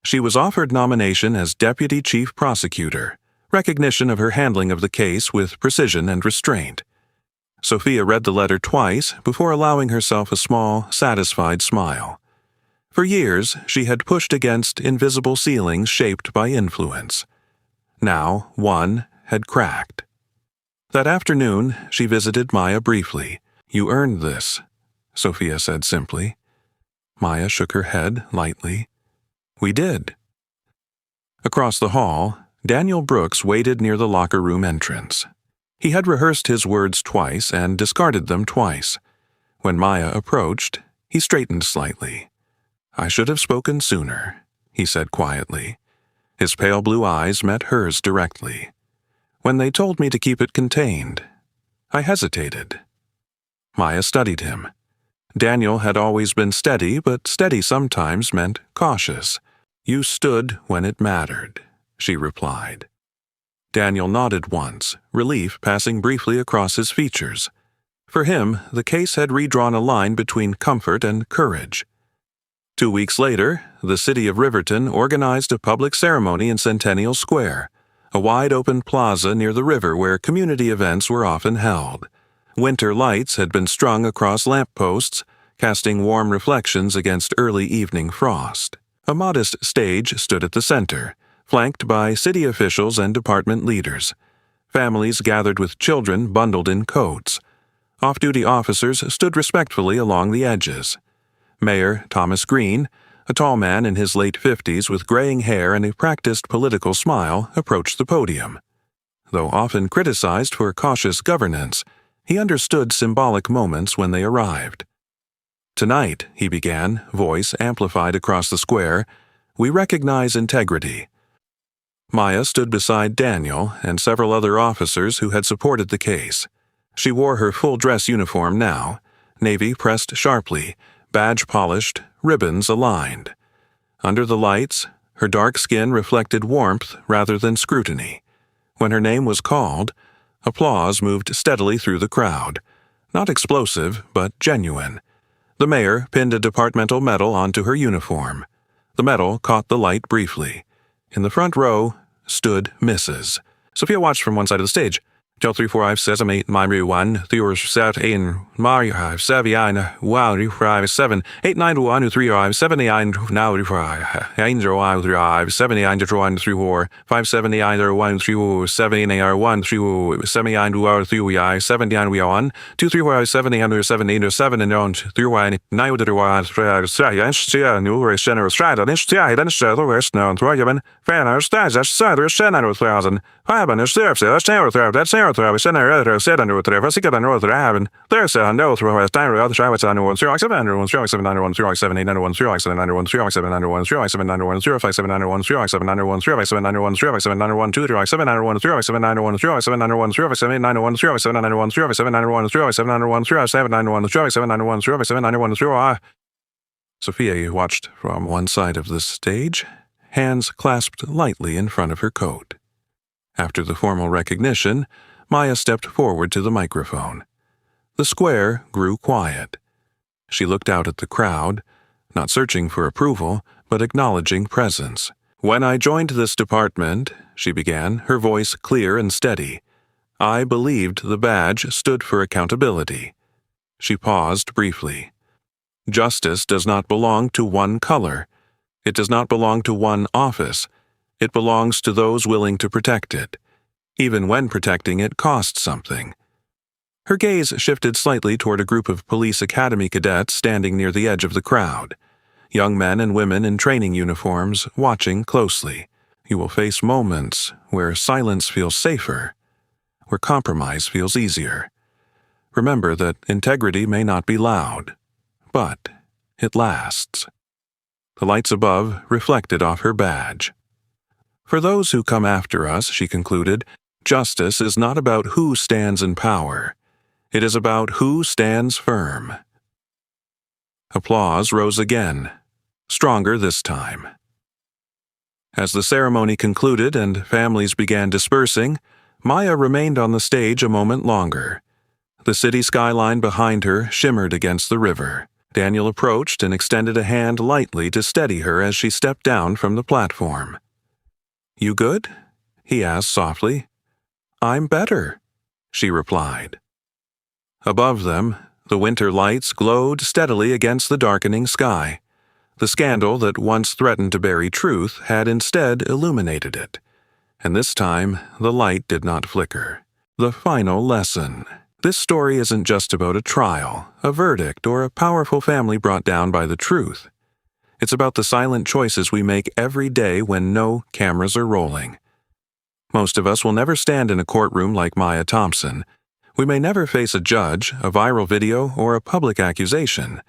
She was offered nomination as Deputy Chief Prosecutor, recognition of her handling of the case with precision and restraint. Sophia read the letter twice before allowing herself a small, satisfied smile. For years, she had pushed against invisible ceilings shaped by influence. Now, one had cracked. That afternoon, she visited Maya briefly. "You earned this," Sophia said simply. Maya shook her head lightly. "We did." Across the hall, Daniel Brooks waited near the locker room entrance. He had rehearsed his words twice and discarded them twice. When Maya approached, he straightened slightly. "I should have spoken sooner," he said quietly. His pale blue eyes met hers directly. "When they told me to keep it contained, I hesitated." Maya studied him. Daniel had always been steady, but steady sometimes meant cautious. "You stood when it mattered," she replied. Daniel nodded once, relief passing briefly across his features. For him, the case had redrawn a line between comfort and courage. 2 weeks later, the city of Riverton organized a public ceremony in Centennial Square, a wide-open plaza near the river where community events were often held. Winter lights had been strung across lampposts, casting warm reflections against early evening frost. A modest stage stood at the center, flanked by city officials and department leaders. Families gathered with children bundled in coats. Off-duty officers stood respectfully along the edges. Mayor Thomas Green, a tall man in his late 50s with graying hair and a practiced political smile, approached the podium. Though often criticized for cautious governance, he understood symbolic moments when they arrived. "Tonight," he began, voice amplified across the square, "we recognize integrity." Maya stood beside Daniel and several other officers who had supported the case. She wore her full-dress uniform now, navy pressed sharply, badge polished, ribbons aligned. Under the lights, her dark skin reflected warmth rather than scrutiny. When her name was called, applause moved steadily through the crowd. Not explosive, but genuine. The mayor pinned a departmental medal onto her uniform. The medal caught the light briefly. In the front row stood Mrs. Sophia watched from one side of the stage. 2, 3, 4, 5, 6, 8, 9, 1, 3, 7, 8, 9, 7, 1, 5, 7, 8, 9, 1, 3, 5, 7, 8, 9, 5, 8, 1, 3, 5, 7, 8, 1, 3, 4, 5, 7, 8, 1, 3, 4, 7, 8, 1, 3, 4, 7, 8, 1, 3, 4, 7, 8, 1, 2, 3, 4, 7, 8, 7, 8, 7, and 1, 3, 1, 9, 3, 1, 3, 7, nu är generös träd, den stjärn, den stjärn, och snön, tror jag, men fan är stjärn, så är det 5 är stjärn, 5 är stjärn, 5 är stjärn, Sophia watched from one side of the stage, hands clasped lightly in front of her coat. After the formal recognition, Maya stepped forward to the microphone. The square grew quiet. She looked out at the crowd, not searching for approval, but acknowledging presence. "When I joined this department," she began, her voice clear and steady, "I believed the badge stood for accountability." She paused briefly. "Justice does not belong to one color. It does not belong to one office. It belongs to those willing to protect it, even when protecting it costs something." Her gaze shifted slightly toward a group of police academy cadets standing near the edge of the crowd. Young men and women in training uniforms watching closely. You will face moments where silence feels safer, where compromise feels easier. Remember that integrity may not be loud, but it lasts. The lights above reflected off her badge. "For those who come after us," she concluded, "justice is not about who stands in power. It is about who stands firm." Applause rose again, stronger this time. As the ceremony concluded and families began dispersing, Maya remained on the stage a moment longer. The city skyline behind her shimmered against the river. Daniel approached and extended a hand lightly to steady her as she stepped down from the platform. "You good?" he asked softly. "I'm better," she replied. Above them, the winter lights glowed steadily against the darkening sky. The scandal that once threatened to bury truth had instead illuminated it. And this time, the light did not flicker. The final lesson. This story isn't just about a trial, a verdict, or a powerful family brought down by the truth. It's about the silent choices we make every day when no cameras are rolling. Most of us will never stand in a courtroom like Maya Thompson. We may never face a judge, a viral video, or a public accusation,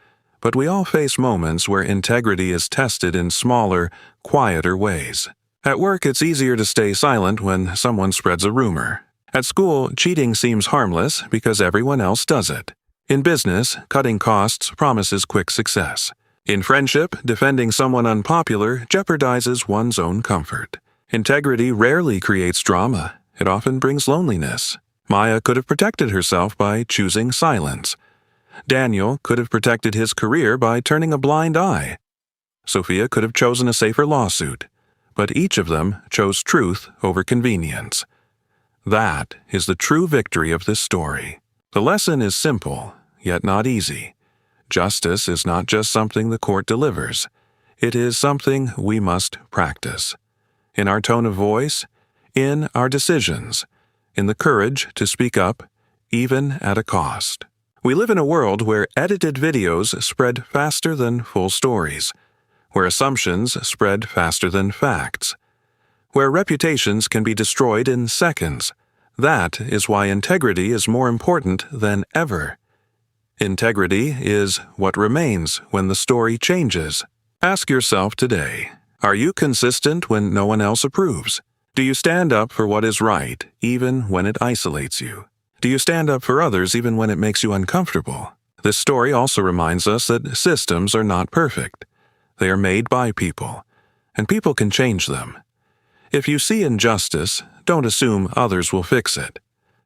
but we all face moments where integrity is tested in smaller, quieter ways. At work, it's easier to stay silent when someone spreads a rumor. At school, cheating seems harmless because everyone else does it. In business, cutting costs promises quick success. In friendship, defending someone unpopular jeopardizes one's own comfort. Integrity rarely creates drama. It often brings loneliness. Maya could have protected herself by choosing silence. Daniel could have protected his career by turning a blind eye. Sophia could have chosen a safer lawsuit. But each of them chose truth over convenience. That is the true victory of this story. The lesson is simple, yet not easy. Justice is not just something the court delivers. It is something we must practice. In our tone of voice, in our decisions, in the courage to speak up, even at a cost. We live in a world where edited videos spread faster than full stories, where assumptions spread faster than facts, where reputations can be destroyed in seconds. That is why integrity is more important than ever. Integrity is what remains when the story changes. Ask yourself today, are you consistent when no one else approves? Do you stand up for what is right, even when it isolates you? Do you stand up for others even when it makes you uncomfortable? This story also reminds us that systems are not perfect. They are made by people, and people can change them. If you see injustice, don't assume others will fix it.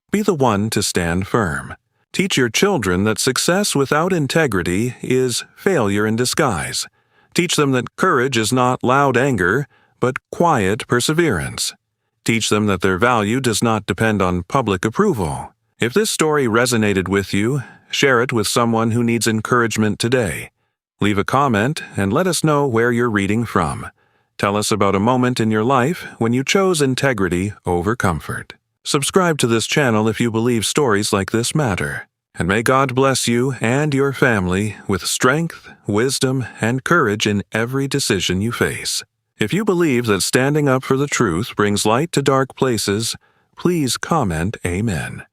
Be the one to stand firm. Teach your children that success without integrity is failure in disguise. Teach them that courage is not loud anger, but quiet perseverance. Teach them that their value does not depend on public approval. If this story resonated with you, share it with someone who needs encouragement today. Leave a comment and let us know where you're reading from. Tell us about a moment in your life when you chose integrity over comfort. Subscribe to this channel if you believe stories like this matter. And may God bless you and your family with strength, wisdom, and courage in every decision you face. If you believe that standing up for the truth brings light to dark places, please comment Amen.